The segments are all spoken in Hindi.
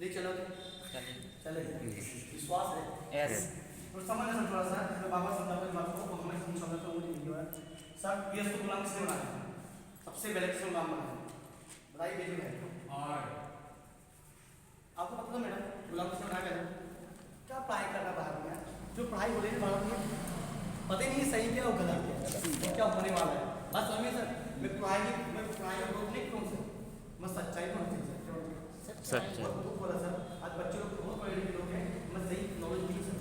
नहीं चलोगे? चलेगा। विश्वास है? यस। तो समझ सर थोड़ा सा मैं बाबा समझाता हूँ बात को हमें हम समझते हैं वो नहीं है सर ये इसको गुलाम किसने बनाया है? सबसे पहले किसने गुलाम बनाया बताइए बेजू है और आपको पता था मैडम गुलाम किसने बनाया है? क्या पढ़ाई करना बाहर में जो पढ़ाई हो रही है बाहर में पता ही नहीं है सही क्या और गलत क्या होने वाला है बस समझिए सर मैं पढ़ाई में रोकने क्यों से मैं सच्चाई को नहीं सच बहुत बोला सर आज बच्चे लोग बहुत पढ़े लिखे लोग हैं मैं सही नॉलेज नहीं सर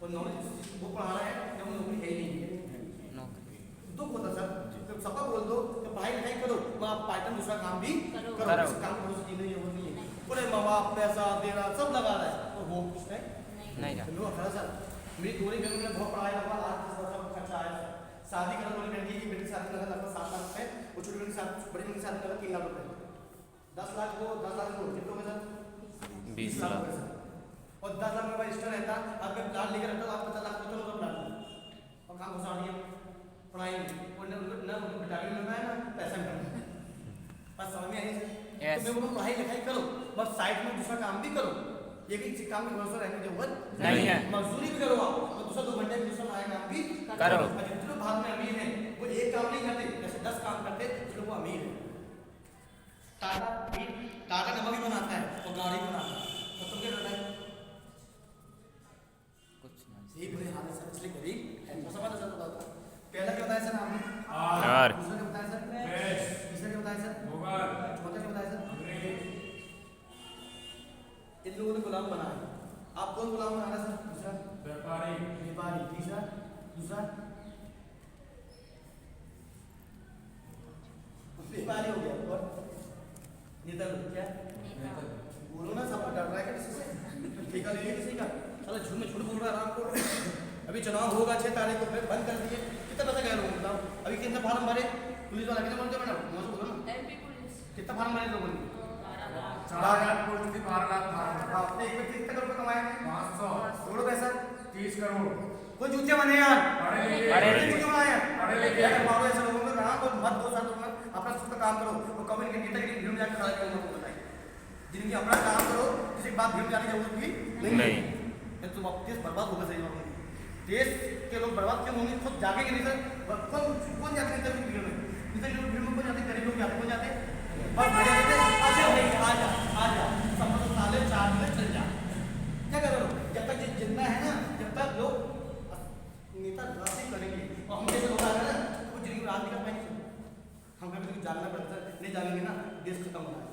और नॉलेज वो पढ़ा रहा है जब नौकरी है ही नहीं दुख होता सर जब सबका बोल दो कि पढ़ाई लिखाई करो मैं आप पार्ट टाइम दूसरा काम भी करो इस काम को जीने की जरूरत नहीं है पूरे माँ बाप पैसा देना सब लगा रहा है और वो कुछ नहीं लोग खड़ा सर मेरी दोनों बहनों ने बहुत पढ़ाई लगा आज 10 वर्ष का खर्चा आया शादी करना दोनों बहन की बेटी शादी लगा लगभग 7 लाख रुपए और छोटी बहन की शादी बड़ी बहन की शादी लगा 3 लाख रुपए 10 लाख को 10 लाख को कितने होगा सर 20 लाख और 10 लाख रुपए एक्स्ट्रा रहता अब मैं प्लान लेकर रखता आप 50 लाख तो चलो प्लान और काम घुसा दिया पढ़ाई में और न विटामिन मिल रहा है ना पैसा मिल रहा है बस समझ में आई सर तो मैं बोलूँ पढ़ाई लिखाई करो बस साइड में दूसरा काम भी करो ये कि काम में भरोसा रहने की जरूरत नहीं है मजदूरी भी करो आप और दूसरा 2 घंटे दूसरा नया काम भी करो जितने भाग में अमीर है वो एक काम नहीं करते जैसे 10 काम करते तो वो अमीर है टाटा नमक भी बनाता है और गाड़ी बनाता है तो तुम क्या करता है कुछ यही बुरे हाल है सर इसलिए गरीब है तो समझ सर बताता पहला क्या बताया सर आपने आर दूसरा क्या बताया सर तीसरा क्या बताया सर चौथा क्या बताया सर इन लोगों ने गुलाम बनाया आप कौन गुलाम बना रहे सर दूसरा व्यापारी तीसरा दूसरा व्यापारी हो गया और नेता लोग क्या बोलो ना सब डर रहा है किसी से ठेका ले लिया किसी का चलो झूठ में झूठ बोल रहा है आराम को अभी चुनाव होगा 6 तारीख को बंद कर दिए कितना पैसा गया लोगों बताओ अभी कितना फार्म भरे पुलिस वाला कितना बोलते मैडम मुझे बोलो ना कितना फार्म भरे लोगों ने 4 लाख बोलती थी 12 लाख आपने एक व्यक्ति कितने करोड़ कमाए 500 करोड़ पैसा 30 करोड़ कोई जूते बने यार पढ़े लिखे क्यों बनाए पढ़े लिखे मारो ऐसे लोगों को कहा और मत 2 साल तुम अपना खुद का काम करो और कभी इनके नेता की भीड़ में जाकर खड़ा करना मत बताइए जिनकी अपना काम करो किसी के बाद भीड़ जाने की जरूरत भी नहीं तुम अब देश बर्बाद होगा सही बात देश के लोग बर्बाद क्यों होंगे खुद जाके नहीं सर कौन जाते नेता की भीड़ में नेता की भीड़ में कौन जाते गरीब लोग जाते कौन जाते बस आ जा समझ साले 4 मिनट चल जा क्या करो जब तक जितना है ना जब तक लोग नेता राशि करेंगे और हम जैसे लोग आ रहे हैं ना वो जिंदगी रात नहीं कर पाएंगे हम कभी जानना पड़ता है नहीं जानेंगे ना देश खत्म होना है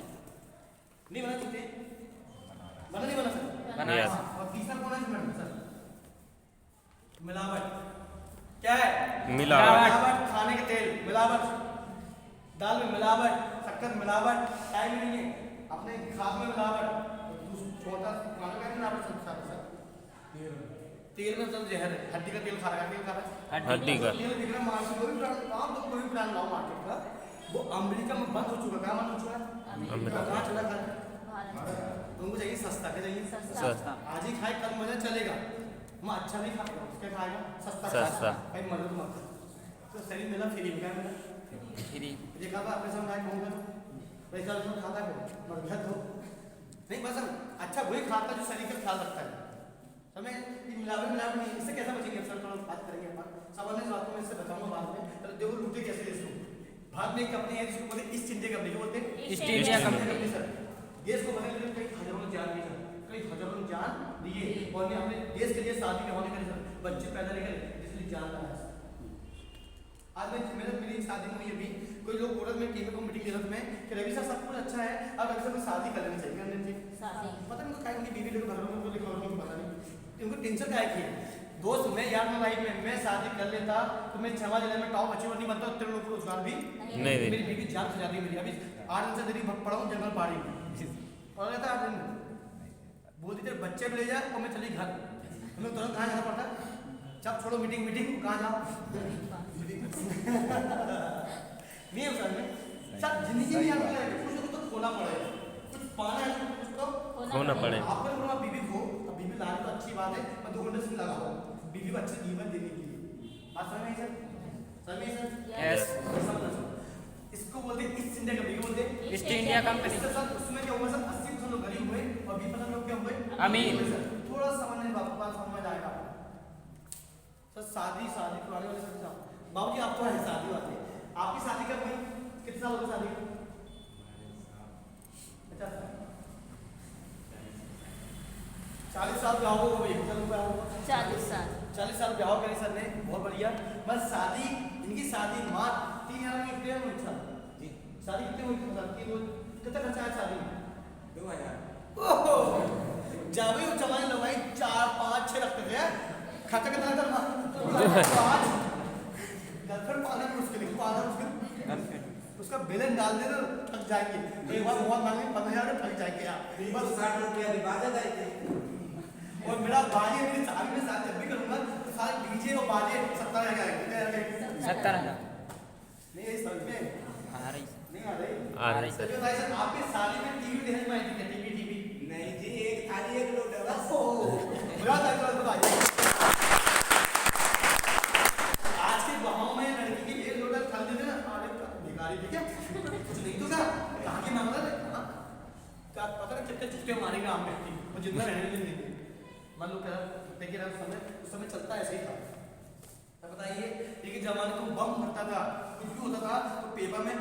नहीं बना सकते बना नहीं बना सकते और तीसरा कौन है मैडम सर मिलावट क्या है मिलावट खाने के तेल मिलावट दाल में मिलावट शक्कर मिलावट टाइम नहीं है अपने खाद में मिलावट छोटा खाना का मिलावट सर तेल में सब जहर है हड्डी का तेल खा रहा है तेल खा रहा है हड्डी का तेल दिख रहा मार्केट कोई भी आप लोग कोई भी ब्रांड लाओ मार्केट का वो अमेरिका में बंद हो चुका कहाँ बंद हो चुका कहाँ चला खा तुमको चाहिए सस्ता क्या चाहिए सस्ता आज ही खाए कल मजा चलेगा मैं अच्छा नहीं खाएगा उसके खाएगा सस्ता भाई मदद मत तो शरीर मिला फ्री में क्या मिला फ्री देखा था अपने समझाए कहूँगा पैसा उसमें खाता है मरघट हो नहीं बस अच्छा वही खाता जो शरीर का ख्याल रखता है समय मिलावट नहीं इससे कैसा बचेंगे सर थोड़ा बात करेंगे सामान्य बातों में इससे बताऊंगा बाद में तो देखो लूटे कैसे इसको भारत में एक कंपनी है जिसको बोलते ईस्ट इंडिया कंपनी जो बोलते हैं ईस्ट इंडिया कंपनी सर देश को बदलने के लिए कई हजारों जान दिए सर कई हजारों जान दिए और ने अपने देश के लिए शादी के होने के लिए सर बच्चे पैदा नहीं करे जिसलिए जान लगाया आज मैं मेरी शादी में अभी कोई लोग बोल रहे टीम को मीटिंग दे रहे कि रवि सर सब कुछ अच्छा है अब रवि सर को शादी कर लेनी चाहिए करनी चाहिए पता नहीं क्या उनकी बीवी लोग घर में बोले खबर को पता नहीं उनको टेंशन क्या है दोस्त मैं यार मैं लाइफ में मैं शादी कर लेता तो मैं 6 जिले में टॉप अचीवर नहीं बनता तेरे लोग को रोजगार भी नहीं मेरी बीवी जान से जाती मेरी अभी 8 दिन से देरी पड़ा हूँ जंगल पहाड़ी पढ़ा रहता 8 दिन बोलती तेरे बच्चे भी ले जा और मैं चली घर हमें तुरंत कहाँ जाना पड़ता जब छोड़ो मीटिंग कहाँ जाओ नहीं है सर में सब जिंदगी में आपको लगे कुछ तो खोना पड़ेगा कुछ पाना है कुछ तो खोना पड़ेगा आपको बोला बीवी को अब बीवी लाने तो अच्छी बात है मैं 2 घंटे से लगा हुआ बीवी को अच्छी कीमत देने के लिए बात समझ में सर यस इसको बोलते हैं ईस्ट इंडिया कंपनी बोलते हैं ईस्ट इंडिया कंपनी उसमें क्या हुआ सर 80% लोग गरीब हुए अभी पता लोग क्या हुए अमीन। थोड़ा समझने बात समझ आएगा सर। शादी पुराने वाले सर बाबू जी आपको है शादी वाले आपकी शादी कब हुई कितने साल हो गए शादी 40 साल ब्याह हो गए 40 साल ब्याह करे सर ने बहुत बढ़िया। बस शादी इनकी शादी माँ 3,000 में कितने हुई शादी शादी कितने हुई सर की कितना खर्चा है शादी में 2000 जब भी जमाने लोग 4 5 6 रखते थे खर्चा कितना करना 5 गर्लफ्रेंड पाना मुश्किल उसका बिलन डाल दे तो थक जाएंगे एक बार बहुत मांगे 15,000 थक जाएंगे आप बस 60 रुपया रिवाज है। और मेरा बाजे मेरी शादी में साथ जब भी करूंगा तो सारे डीजे और बाजे 70,000 कितने 70,000 नहीं ये समझ में आ रही नहीं आ रही आ रही सर। तो भाई सर आपके शादी में टीवी देखने में आई थी टीवी नहीं जी एक थाली एक लोटा बस बुरा था तो बताइए आज के गांव में लड़की की एक लोटा थाली दे देना अरे भिखारी ठीक है कुछ नहीं तो क्या कहां की मांग रहा है क्या पता नहीं कितने चुटके मारेगा आम व्यक्ति वो जितना रहने नहीं देंगे मान लो क्या देखिए उस समय चलता ऐसे ही था। अब बताइए लेकिन जमाने को बम फटता था कुछ भी होता था तो पेपर में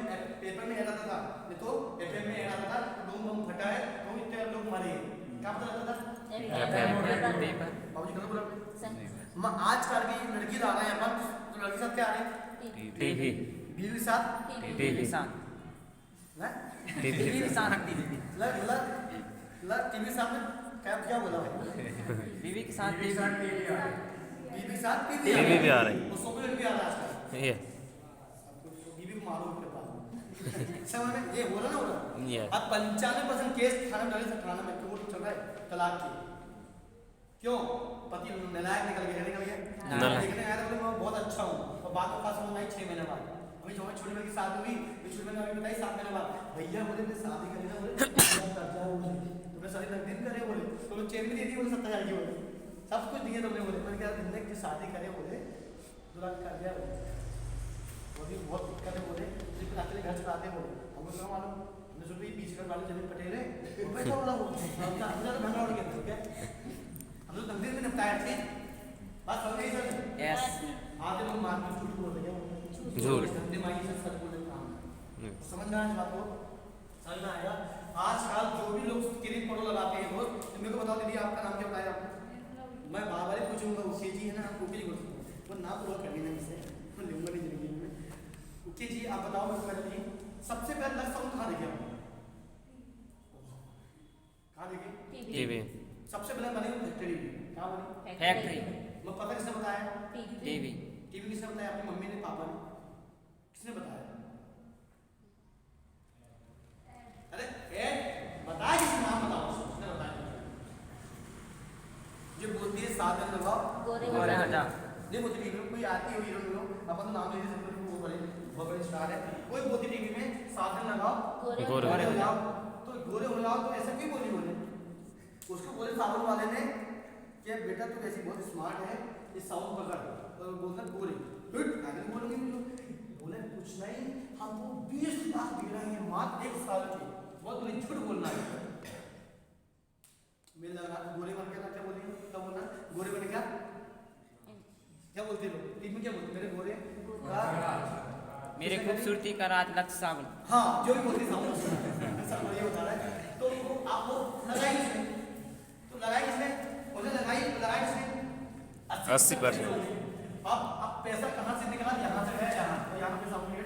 ऐड आता था नहीं तो एफएम में ऐड आता था तो बम फटा है तो इतने लोग मरे क्या पता लगता था पेपर बाबूजी कल बोला आज कल की लड़की आ रहा है अपन तो लड़की साथ क्या आ रहे हैं टीवी बीवी के साथ टीवी टीवी सामने क्या बोला भाई बीवी के साथ बीवी के साथ टीवी भी आ रही वो सोफे भी आ रहा है आजकल ये बीवी को मारो उसके पास समझ में ये बोला ना बोला ये अब 95% केस थाने में डाले थाना में कोर्ट चल रहा है तलाक के क्यों पति नालायक निकल गया देखने आया तो मैं बहुत अच्छा हूँ और बात को खास समझ आई 6 महीने बाद अभी जो छोटी बड़ी शादी हुई छोटी मैंने अभी बताई 7 महीने बाद भैया बोले मैं शादी करनी ना बोले तो मैं शादी दिन करे बोले तो लोग चेन भी दे दी बोले 70,000 की बोले सब कुछ दिए तुमने बोले मैंने क्या दिन की शादी करे बोले 2 लाख कर दिया बोले वो भी बहुत दिक्कत है बोले फिर अकेले घर चलाते बोले हमको क्या मालूम हमने सोचा ये बीच घर वाले जमीन पटेल है वो पैसा बोला वो हमने तो महंगा उड़ गया ठीक है हम तो तकदीर में निपटाया ठीक बात समझ गई सर यस आधे लोग मान के झूठ बोल रहे हैं झूठ दिमागी से सच बोल रहे हैं समझ में आया बात को समझ में आएगा। आजकल जो भी लोग क्रीम पड़ो लगाते हैं रोज तो मेरे को बताओ दीदी आपका नाम क्या बताया आपको मैं बार बार पूछूंगा ओके जी है ना आप ओके जी बोलते वो नाम पूरा कर लेना मुझसे मैं लूंगा नहीं जिंदगी में ओके जी आप बताओ मैं पहले सबसे पहले लक्ष्य हम कहाँ देखे कहाँ देखे टीवी सबसे पहले बने फैक्ट्री कहाँ बनी फैक्ट्री मैं पता किसने बताया टीवी किसने बताया अपनी मम्मी ने पापा ने किसने बताया अरे बताया किसने नाम बताओ किसने बताया जो बोलती है 7 दिन लगाओ गोरे हटा नहीं बोलती टीवी में कोई आती है हीरो लोग अपन नाम ले सकते वो बहुत बड़े स्टार है कोई बोलती टीवी में 7 दिन लगाओ गोरे हो जाओ तो गोरे हो जाओ तो ऐसा क्यों बोले उसको बोले साबुन वाले ने कि बेटा तू ऐसी बहुत स्मार्ट है ये साबुन पकड़ और बोलता गोरे आगे बोलेंगे बोले कुछ नहीं हमको 20 लाख दे रहे हैं मात्र 1 साल के बहुत बड़ी झूठ बोलना है मेरे लगा गोरे बन के क्या बोलेंगे तब बोलना गोरे बन क्या बोलते लोग टीम में क्या बोलते मेरे गोरे मेरे खूबसूरती का राज लक्ष्य साबुन हाँ जो भी बोलते साबुन सब बढ़िया होता है तो आप वो लगाई किसने तो लगाई किसने उसे लगाई किसने 80%। अब पैसा कहाँ से निकला यहाँ से गया यहाँ तो यहाँ पे सामने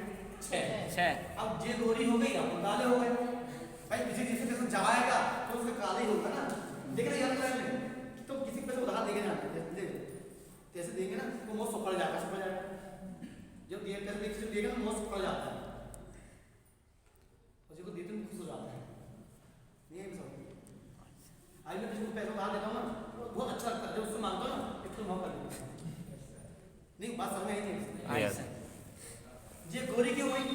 6 अब जे गोरी हो गई अब काले हो गए भाई किसी किसी पैसा जाएगा तो उसका काले ही होगा ना देख रहे यार तो किसी पैसे उधार देंगे ना कैसे देंगे ना तो वो सुखड़ जाएगा जब देर कर देख देगा ना वो सुखड़ जाता है और जिसको देते हैं खुश हो जाता है नहीं है सब आज मैं किसी को पैसा उधार देता हूँ ना बहुत अच्छा लगता है जब उससे मांगता हूँ ना एक तो मौका देता नहीं बात समझ में आई नहीं ये गोरी क्यों हुई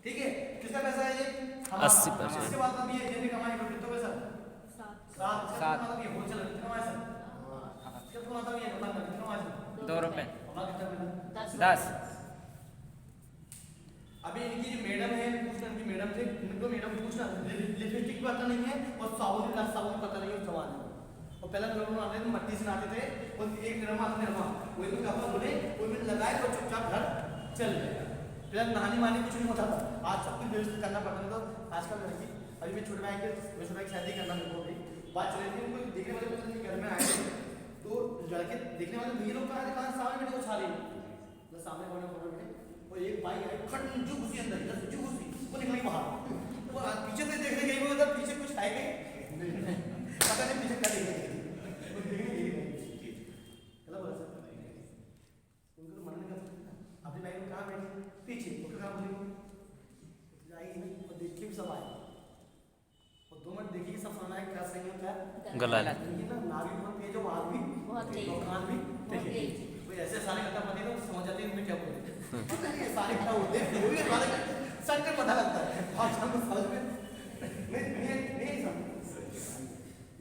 ठीक है किसका पैसा है ये 80%। इसके बाद अब ये भी कमाई कर कितना पैसा 7 मतलब ये होलसेल कितना कमाया सर कितना मतलब ये दुकान कितना कमाया सर 2 रुपए और कितना मिला 10 अभी इनकी जो मैडम है पूछना इनकी मैडम से इनको मैडम पूछना लिपस्टिक पता नहीं है और साबुन पता नहीं है सवाल है। और पहला लोग आते थे मट्टी से नहाते थे और एक निर्मा वही तो कपड़ा बोले कोई में लगाए तो चुपचाप घर चल गए। पहले नहाने माने कुछ नहीं होता था, आज सब कुछ व्यवस्थित करना पड़ता था। तो आजकल लड़की अभी मैं छोटे भाई की शादी करना मेरे को भी बात चल रही थी, उनको देखने वाले पता नहीं घर में आए थे तो लड़के देखने वाले भैया लोग कहाँ कहाँ सामने बैठे वो छा रही है सामने बोले फोटो बैठे और एक भाई आए खट जो घुसी अंदर जो घुसी वो निकली बाहर वो पीछे से देखने गई वो उधर पीछे कुछ है गए पता नहीं पीछे क्या देख रही चलो बोला सर उनको तो मना नहीं कर सकते अपने भाई को कहाँ बैठी पीछे उसको कहाँ बोली जाएगी नहीं और देख के भी सब आए और 2 मिनट देखिए सब सुना है क्या सही है क्या गलत। ये ना नाभि बहुत तेज है वो आग भी बहुत तेज और कान भी तेज है। कोई ऐसे सारे करता पता नहीं तो समझ जाते हैं इनमें क्या बोलते हैं पता नहीं ये सारे क्या होते हैं वो भी सारे सच में पता लगता है आज हम समझ में नहीं समझ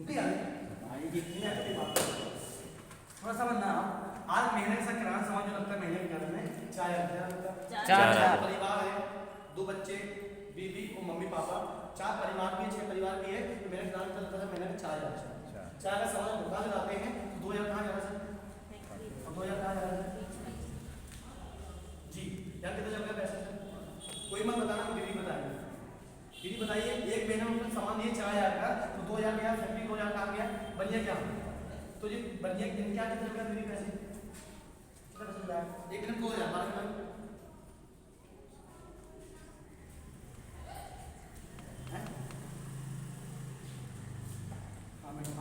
नहीं आने भाई कितनी अच्छी बात थोड़ा सा बनना आज महीने का किराना सामान जो लगता है महीने के घर में 4,000 4,000 परिवार है 2 बच्चे बीवी और मम्मी पापा 4 परिवार भी 6 परिवार भी है तो मेरा किराना चलता था महीने में 4,000 4 का सामान दुकान लाते हैं 2,000 कहाँ जा रहा है और 2,000 कहाँ जा रहा है जी यार कितना चल गया पैसा कोई मत बताना दीदी बताएंगे दीदी बताइए एक महीने में सामान ये 4,000 का तो 2,000 गया 2,000 कहाँ गया बनिया क्या तो जी बनिया दिन क्या कितना चल गया दीदी पैसे कितना चल रहा है एक दिन 2,000 12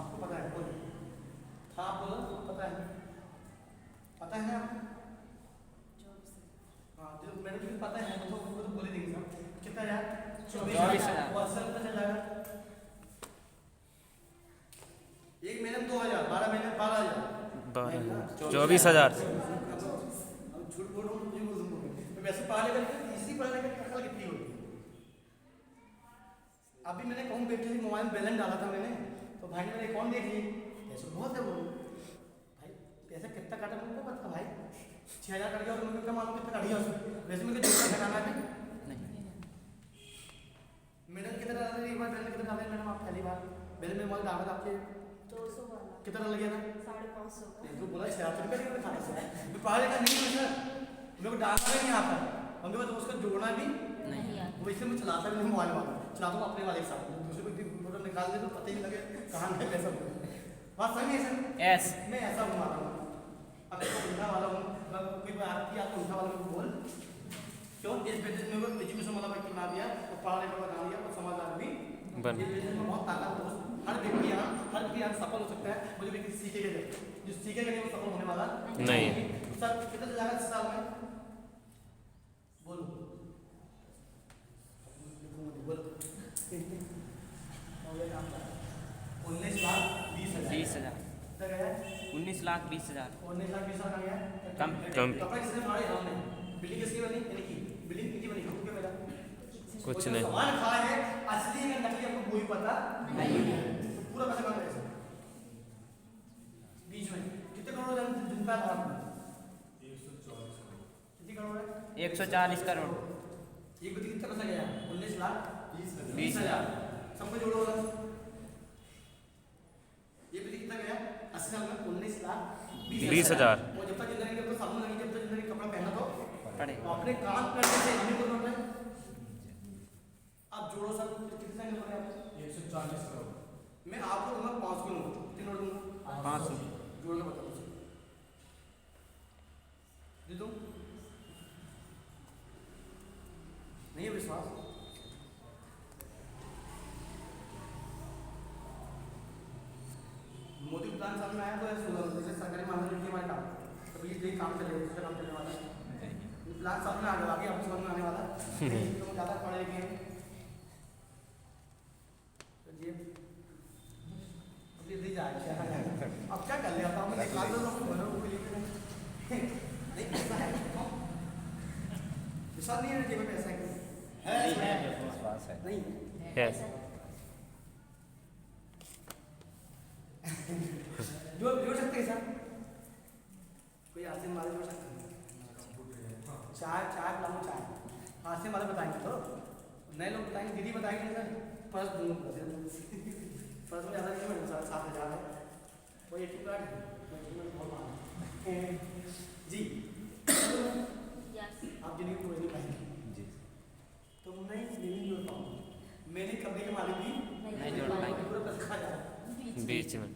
आपको पता है बोल हाँ आप बोलो पता है ना हाँ जो मैंने भी पता है तो उनको तो बोल ही देंगे सब कितना यार 24,000 वो 80 रुपये चल जाएगा एक महीने में 2,000 12 महीने में 12,000 24,000 झूठ बोल रहा हूँ मुझे बोल दूंगा वैसे पढ़ा लेकर तीसरी पढ़ा लेकर अकल कितनी होती है अभी मैंने कहूँ बेटे मोबाइल बैलेंस डाला था मैंने तो भाई ने मेरे अकाउंट देख ली पैसे बहुत है वो भाई पैसा कितना काटा मुझको पता भाई 6,000 कट गया तो मुझे क्या मालूम कितना कट गया उसमें वैसे मुझे जितना घटाना है मैडम कितना डाला था एक बार बैलेंस कितना डाला मैडम आप पहली बार बैलेंस में मोबाइल डाला था आपके 200 वाला कितना लग गया था 550 तो बोला 76 रुपये का खाना से मैं पढ़ा लिखा नहीं हूँ सर मेरे को डालना भी नहीं आता और मेरे को उसका जोड़ना भी नहीं आता वो इसलिए मैं चलाता भी नहीं मोबाइल वाला चलाता हूँ अपने वाले के साथ दूसरे को फोटो निकाल दे तो पता ही नहीं लगे कहाँ है कैसा बात सही है सर यस मैं ऐसा बना रहा हूँ अब मैं उल्टा वाला हूँ कोई बात आती है आपको उल्टा वाला को बोल क्यों इस बिजनेस में एजुकेशन वाला व्यक्ति बना दिया और पढ़ा लिखा बना दिया और समझदार भी बन ये बिजनेस में बहुत ताकत दोस्त हर व्यक्ति यहाँ सफल हो सकता है मुझे व्यक्ति सीखेगा जो सीखेगा नहीं वो सफल होने वाला नहीं सर कितना चल जाएगा 10 साल में बोलो बोलो 20,000 19,20,000 कम कपड़ा किसने फाड़े हमने बिल्डिंग किसकी बनी यानी कि बिल्डिंग किसकी बनी हमको क्या पता कुछ और जो नहीं सामान खाया है असली है नकली आपको कोई पता नहीं है पूरा पैसा कहाँ गया बीच में कितने करोड़ जनता है भारत में 140 कितनी करोड़ है 140 करोड़ एक व्यक्ति कितना पैसा गया 19,20,000 20,000 सबको जोड़ो वाला ये व्यक्ति कितना गया 80 साल में 19,20,000 और जब तक जिंदगी में तो साबुन लगी जब तक जिंदगी कपड़ा पहना तो पड़े अपने काम करने से हमें को जोड़ना है आप जोड़ो सर कितने सेकंड हो गए आप 140 करोड़ मैं आपको दूंगा 5 को नोट कितने नोट दूंगा 500 जोड़ के बताओ दे दूं नहीं है विश्वास मोदी प्लान सामने आया तो ऐसे होगा जैसे सरकारी मामले में हमारे काम तो ये काम चलेगा दूसरा काम चलने वाला है प्लान सामने आ गया आगे आपको समझ में आने वाला नहीं तो ज़्यादा पढ़े लिखे हैं तो ये अब ये जाए अब क्या कर लिया था हमने निकाल दो लोग बोलो वो लिखे नहीं पैसा है विश्वास नहीं है जेब में पैसा है विश्वास है नहीं यस जोड़ सकते हैं सर कोई आसिम वाले जोड़ सकते हैं चाय पिलाऊँ चाय आसिम वाले बताएंगे तो नए लोग बताएंगे, दीदी बताएंगे सर फर्स्ट दोनों फर्स्ट में ज़्यादा नहीं है, 7,000 है वो 80 प्लाट जी। यस। आप जिन्हें कोई नहीं पाएंगे जी तो मैं नहीं जोड़ पाऊंगा, मैंने कपड़े के मालिक भी नहीं जोड़ पाएंगे। पूरा पैसा खा जाए। बीच में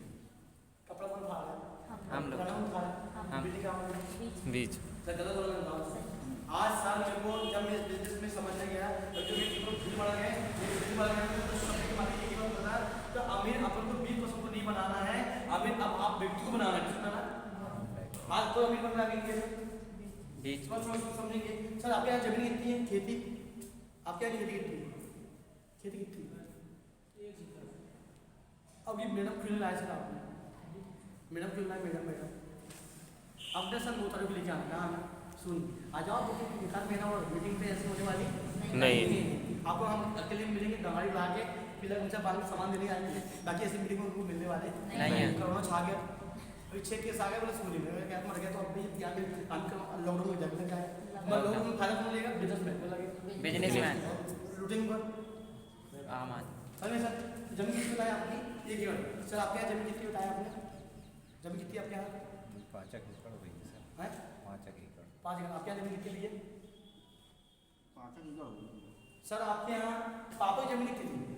कपड़ा कौन खा रहा है? हम लोग। खाना कौन खा रहा है? हम। बिजली का हम। बीच सर गलत बोल रहा हूँ। आज साल मेरे को जब मैं इस बिजनेस में समझने गया तो जो मेरे को भीड़ बढ़ गए, मेरे भीड़ बढ़ गए तो सबके मालिक की बात बता, तो अमीर अपन को 20% को नहीं बनाना है, अमीर अब आप व्यक्ति को बनाना है, किसको बनाना? आज तो अमीर बनना है बीच समझेंगे। सर आपके यहाँ जमीन कितनी है? खेती आपके यहाँ खेती कितनी है? खेती कितनी है? अब ये मैडम क्यों लाए सर आपने? मैडम क्यों लाए? मैडम आपने सर 9 तारीख को लेके आना कहाँ आना? सुन आ जाओ, निकाल महीना और मीटिंग पे ऐसी होने वाली नहीं। आपको हम अकेले मिलेंगे, गाड़ी ला के फिर उनसे बाद में सामान देने आएंगे, बाकी ऐसी मीटिंग में उनको मिलने वाले नहीं है। कोरोना छा गया, अभी 6 केस आ गए बोले स्कूल में क्या मर गया, तो अब भी क्या लॉकडाउन में जाकर क्या है लॉकडाउन में फायदा कौन लेगा? बिजनेसमैन को लगे, बिजनेसमैन लूटिंग पर। आम आदमी। अरे सर जमीन कितनी बताया आपकी? एक ही मिनट सर, आपके यहाँ जमीन कितनी बताया आपने? जमीन कितनी आपके यहाँ? 5 एकड़ हुई है सर, है 5 एकड़। 5 एकड़। आपके यहाँ जमीन कितनी है? 5 एकड़ सर आपके यहाँ पापा की जमीन कितनी थी?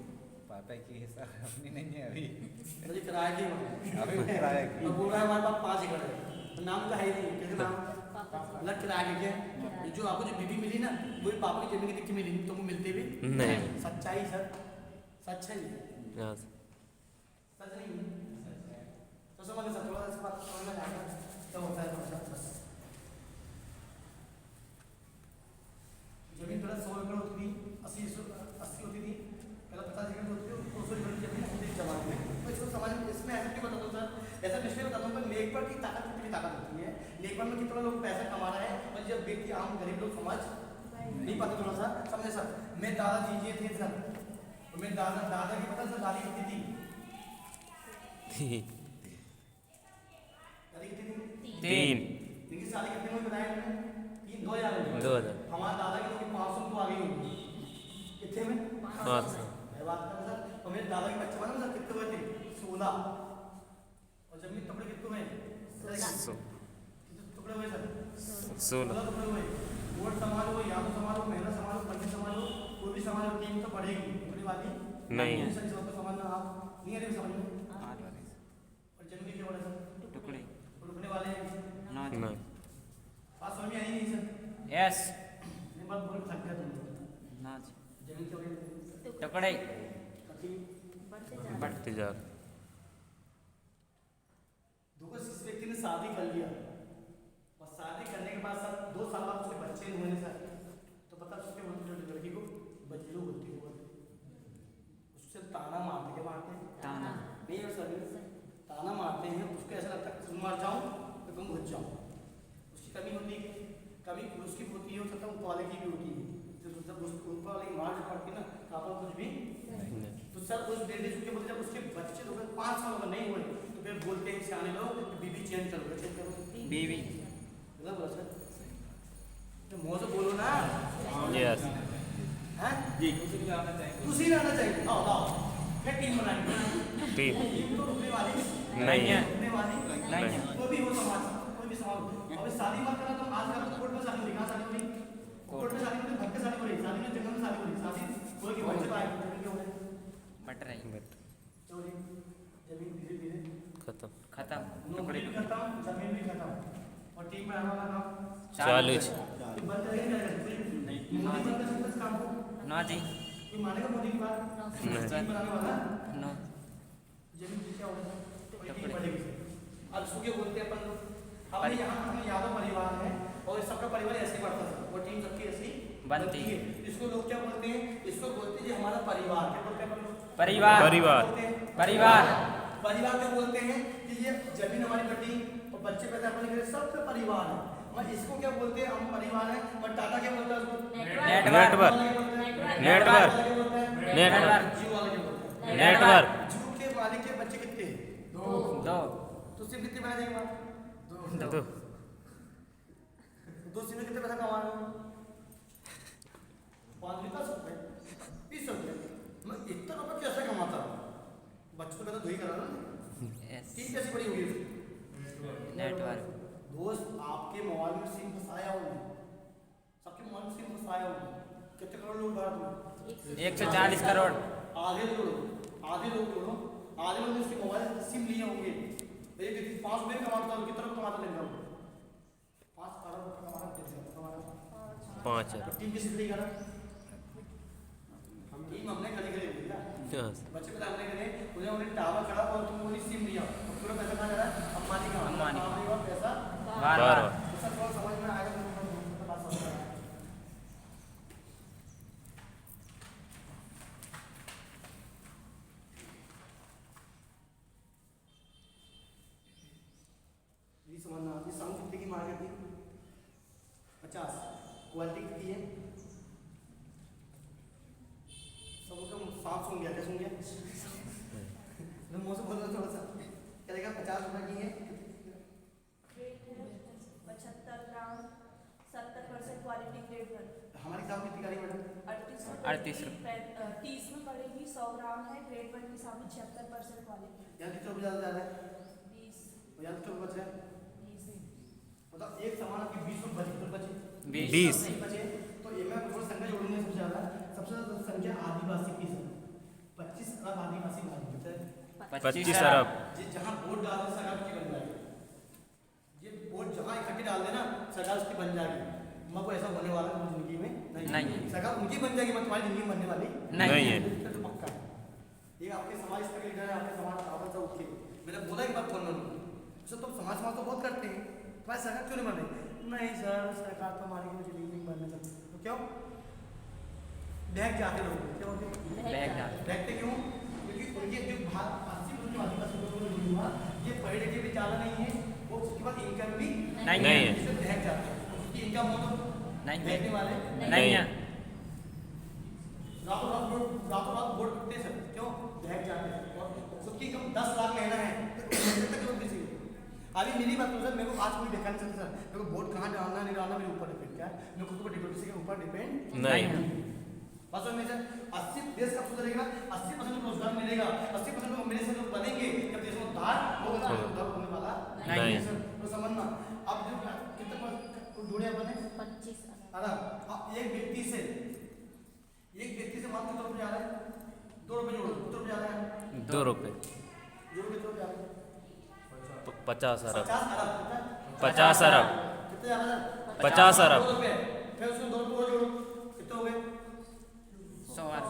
पापा की है सर, अपनी नहीं है अभी, मुझे किराया की अभी वो किराया की। अब बोल रहा है हमारे पास 5 एकड़ है, तो नाम तो है ही नहीं, कैसे नाम? अलग किराया के क्या? ये जो आपको जो बीबी मिली ना, वो पापा की जमीन कितनी मिली? तुमको मिलते भी नहीं। सच्चाई सर, सच्चाई यस। सच नहीं तो समझ सर, थोड़ा सा बात समझना जाएगा तो होता है थोड़ा बस। जमीन पहले 100 एकड़ होती थी, 80 होती थी, पहले 50 एकड़ होती थी, 200 एकड़ की जमीन होती थी जमाने में। तो इसको समझ इसमें ऐसा क्यों बताता हूँ सर, ऐसा इसलिए बताता हूँ कि लेखपट की ताकत कितनी ताकत होती है, लेखपट में कितना लोग पैसा कमा रहे हैं, और जब व्यक्ति आम गरीब लोग समझ नहीं पाते, थोड़ा सा समझे सर। मैं दादाजी जी थे सर, तो मैं दादा की पता सर दादी कितनी थी? दादी कितनी थी? 3। इनकी शादी कितने में बताया मैंने? 2000 में। 2000। हमारे दादा की तो 500 तो आ गई होगी, कितने में? 500। मैं बात कर रहा था, और मेरे दादा के बच्चे मालूम सर कितने हुए थे? 16। और जमीन टुकड़े कितने हुए? 100। कितने टुकड़े हुए सर? 16। टुकड़े हुए। वोट संभालो, यादव संभालो, मेहनत संभालो, पंडित संभालो, कोई भी संभालो, टीम तो बढ़ेगी अपनी वाली नहीं है। सर सबको समझना आप नहीं है समझ में। हाँ। और जमीन के वाले सर टुकड़े। रुकने वाले हैं नहीं। बात समझ में आई नहीं सर? यस। मैं बात बोल थक गया तुम ना। जमीन के वाले टुकड़े कटी बढ़ते जा। देखो इस व्यक्ति ने शादी कर लिया, और शादी करने के बाद सर 2 साल बाद उसके बच्चे नहीं हुए सर, तो पता उसके लड़की को बजलू बोलती है, उससे ताना मारते के मारते हैं ताना। नहीं है सर, ताना मारते हैं, उसको ऐसा लगता है कि तुम मर जाओ तो तुम घुस जाओ। उसकी कमी होती है, कमी उसकी होती है, हो सकता है ऊपर वाले की भी होती है, जब ऊपर वाले की मार पड़ती है ना तो आप कुछ भी तो सर उस लेडीज के बोलते जब उसके बच्चे तो 5 साल अगर नहीं हुए तो फिर बोलते हैं सियाने लोग बीबी चेंज करो, चेंज करो बीवी। बोला बोला सर, तो मुँह से बोलो ना। यस। हैं जी उसी में आना चाहिए। उसी रहना चाहिए। आओ आओ फिर टीम बनाएंगे। टीम टीम तो रुकने वाली नहीं है। रुकने वाली नहीं है। कोई भी हो समाज, कोई भी समाज हो। अब शादी बात करा तो आजकल कोर्ट में शादी हो रही, कहाँ शादी हो रही? कोर्ट में शादी हो रही, घर पे शादी हो रही, शादी में जंगल में शादी हो रही, शादी कोई की वजह से आए जमीन के हो रहे बट रही। चोरी जमीन धीरे धीरे खत्म। खत्म। नौकरी भी खत्म, जमीन भी खत्म, और टीम बनाने वाला काम चालू। ये बंद रहेगा नहीं, मोदी बंद कर सकता है इस काम को? ना जी। कोई मानेगा मोदी की बात? नहीं। टीम बनाने वाला नो। जमीन क्या होगा? टीम बढ़ेगी। अब इसको क्या बोलते हैं अपन लोग? अपने यहाँ हमें यादव परिवार है, और सबका परिवार ऐसे बढ़ता है, वो टीम सबकी ऐसी बनती है। इसको लोग क्या बोलते हैं? इसको बोलते हैं हमारा परिवार। क्या बोलते हैं अपन लोग? परिवार। परिवार। परिवार। परिवार को बोलते हैं कि ये जमीन हमारी कटी और बच्चे पैदा करने के लिए सब परिवार है। और इसको क्या बोलते हैं? हम परिवार है। और टाटा क्या बोलता है उसको? नेटवर्क। नेटवर्क। नेटवर्क। जियो वाले क्या बोलते हैं? नेटवर्क। जियो के मालिक के बच्चे कितने हैं? 2। तो सिम कितने बना देंगे बात? 2। 2 सिम में कितने पैसा कमा रहे हो? 5 भी कर सकते हैं। 20 रुपये मैं इतना रुपये कैसे कमाता हूँ? बच्चों को पहले दो ही करा ना, यस तीन कैसे बड़ी होगी? नेटवर्क दोस्त आपके मोबाइल में सिम फंसाया होगा, सबके मोबाइल में सिम फंसाया होगा। कितने करोड़ लोग भारत में? 140 करोड़ आधे लोग जोड़ो, आधे लोग ने उसके मोबाइल सिम लिए होंगे। एक व्यक्ति 5 रुपये कमाता है, कितना कमाता दिन का? 5 अरब रुपये कमाता दिन का। 5 अरब। टीम किसी ने करा? टीम हमने खड़ी करी हुई है। बच्चे पता हमने करे, उन्हें टावर खड़ा और तुमने सिम लिया, और पूरा पैसा कहाँ जा रहा है? अंबानी का। अंबानी का पैसा बार बार सर थोड़ा समझ में आएगा तो बात समझ में आएगा। ये समझना, ये साउंड कितने की मार्केट थी? 50। क्वालिटी कितनी है? सबका साफ सुन गया, क्या सुन गया? मैं मुँह से बोल रहा थोड़ा सा, क्या देखा? 50 रुपये की है। 75 ग्राम 70% क्वालिटी ग्रेड 1। हमारी साहब कितनी करी मैडम? 38 रुपये 30 में पड़ेगी। 100 ग्राम है ग्रेड 1 के सामने 76% क्वालिटी। यहाँ कितने रुपये ज़्यादा है? 20 और यहाँ कितने रुपये बच रहे हैं? 20 मतलब एक सामान आपकी 20 रुपये बचे 20 नहीं बचे तो ये मैं थोड़ा संख्या जोड़ूंगा। सबसे ज़्यादा संख्या आदिवासी की है। 25 अरब आदिवासी भाई 25 अरब। जहाँ वोट डाल दे सरकार की बन जाएगी। ये वोट जहाँ इकट्ठे डाल देना सरकार उसकी बन जाएगी। मैं को ऐसा होने वाला है जिंदगी में नहीं। सरकार उनकी बन जाएगी, मैं तुम्हारी जिंदगी में बनने वाली नहीं है। तो पक्का है। ये आपके समाज तक लीडर है, आपके समाज आवाज से उठ के मैंने बोला एक बात फोन में, सर तुम समाज तो बहुत करते हैं, तुम्हारी सरकार क्यों नहीं बन रही? नहीं सर सरकार तो हमारी जिंदगी में बनने लगती। तो क्यों बहक जाते लोग? क्यों बहकते क्यों? क्योंकि उनके जो 80% आदिवासी लोगों ने बोला ये पढ़े लिखे भी ज़्यादा नहीं है, वो उसके बाद इनकम भी नहीं है। इससे बहक जाते हैं। उसकी इनकम हो तो नहीं बहकने वाले नहीं है। रातों रात वोट करते हैं सर, क्यों बहक जाते हैं? और उसकी इनकम 10 लाख लेना है अभी मेरी बात तो सर, मेरे को आज कोई देखा नहीं सकता सर, मेरे को वोट कहाँ डालना नहीं डालना मेरे ऊपर डिपेंड। क्या है? मेरे खुद को किसी के ऊपर डिपेंड नहीं। बस में सर 80 देश कब सुधरेगा? 80% रोजगार मिलेगा, 80% लोग मेरे से लोग बनेंगे जब देश में उद्धार होगा। उद्धार होने वाला नहीं सर, तो समझना। अब जो कितने जुड़े अपन 25 अरब। अब एक व्यक्ति से मात्र कितने रुपये आ रहा है? 2 रुपये जोड़ो, कितने रुपये आ रहा है? 2 रुपये। जोड़ो कितने रुपये आ रहा है? 50 अरब। 50 अरब। कितने आ रहा है? कितने 50 अरब। 2 रुपये, फिर उसमें 2 रुपये और जोड़ो, कितने हो गए? 100 अरब।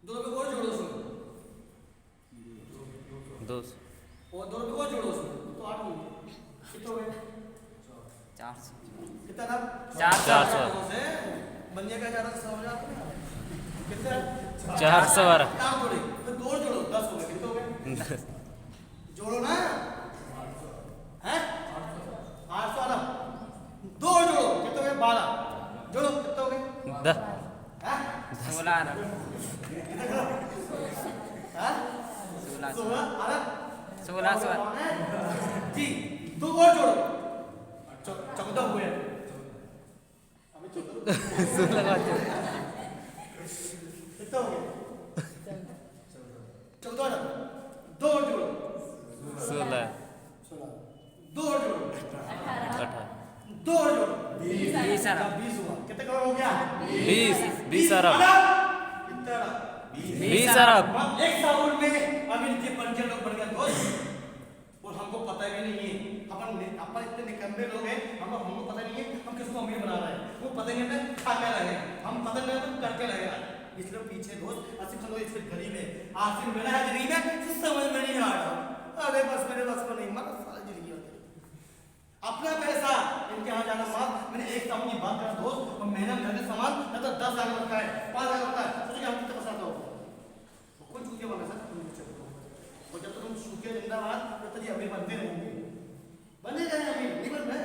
2 रुपये और जोड़ो उसमें, 200। और 2 रुपये और जोड़ो उसमें, तो 8 होंगे। कितने हो गए? 400 कितना था? 400 बनिया का ज़्यादा समझ आपको? कितने? 400 अरब। 4 जोड़े, फिर 2 जोड़ो, 10 हो गए। कितने हो गए? जोड़ो ना, हैं? 800 अरब। 2 जोड़ो, कितने हो गए? 12 जोड़ो, कितने हो गए? 10। हैं? 16 अरब। हैं? 16 16 अरब। 16 जी, 2 और जोड़ो, 14 हुए। अभी 14 कितने हो गए? 14 अरब। 2 और जोड़ो, 16। 2 और जोड़ो, 18। 2 और जोड़ो, 20 अरब। 20 हुआ। कितने करोड़ हो गया? 20 अरब। कितने अरब? 20 अरब। एक साउंड में अभी इनके 5 लोग बढ़ गए दोस्त, और हमको पता भी नहीं है। अपन इतने निकम्मे लोग हैं, हमको पता नहीं है हम किसको अमीर बना रहे हैं। वो पता नहीं है खा क्या रहे हैं, हम पता नहीं है तो करके रहे हैं। इसलिए पीछे दोस्त 80% लोग इससे गरीब है, आसिफ मेरा है गरीब है, कुछ समझ में नहीं आ रहा। अरे बस मेरे बस को नहीं, मतलब सारा जिंदगी होती है अपना पैसा इनके यहाँ जाना माफ। मैंने एक सामान की बात करा दोस्त, और मेहनत करके सामान न तो 10 लाख लगता है, 5 लाख लगता है, सोचिए हम कितना पैसा दो। कोई चूतिया बना सर, और जब तक तुम सूखे जिंदाबाद तब तक ये अभी बनते रहेंगे, बने रहे अभी नहीं बन रहे।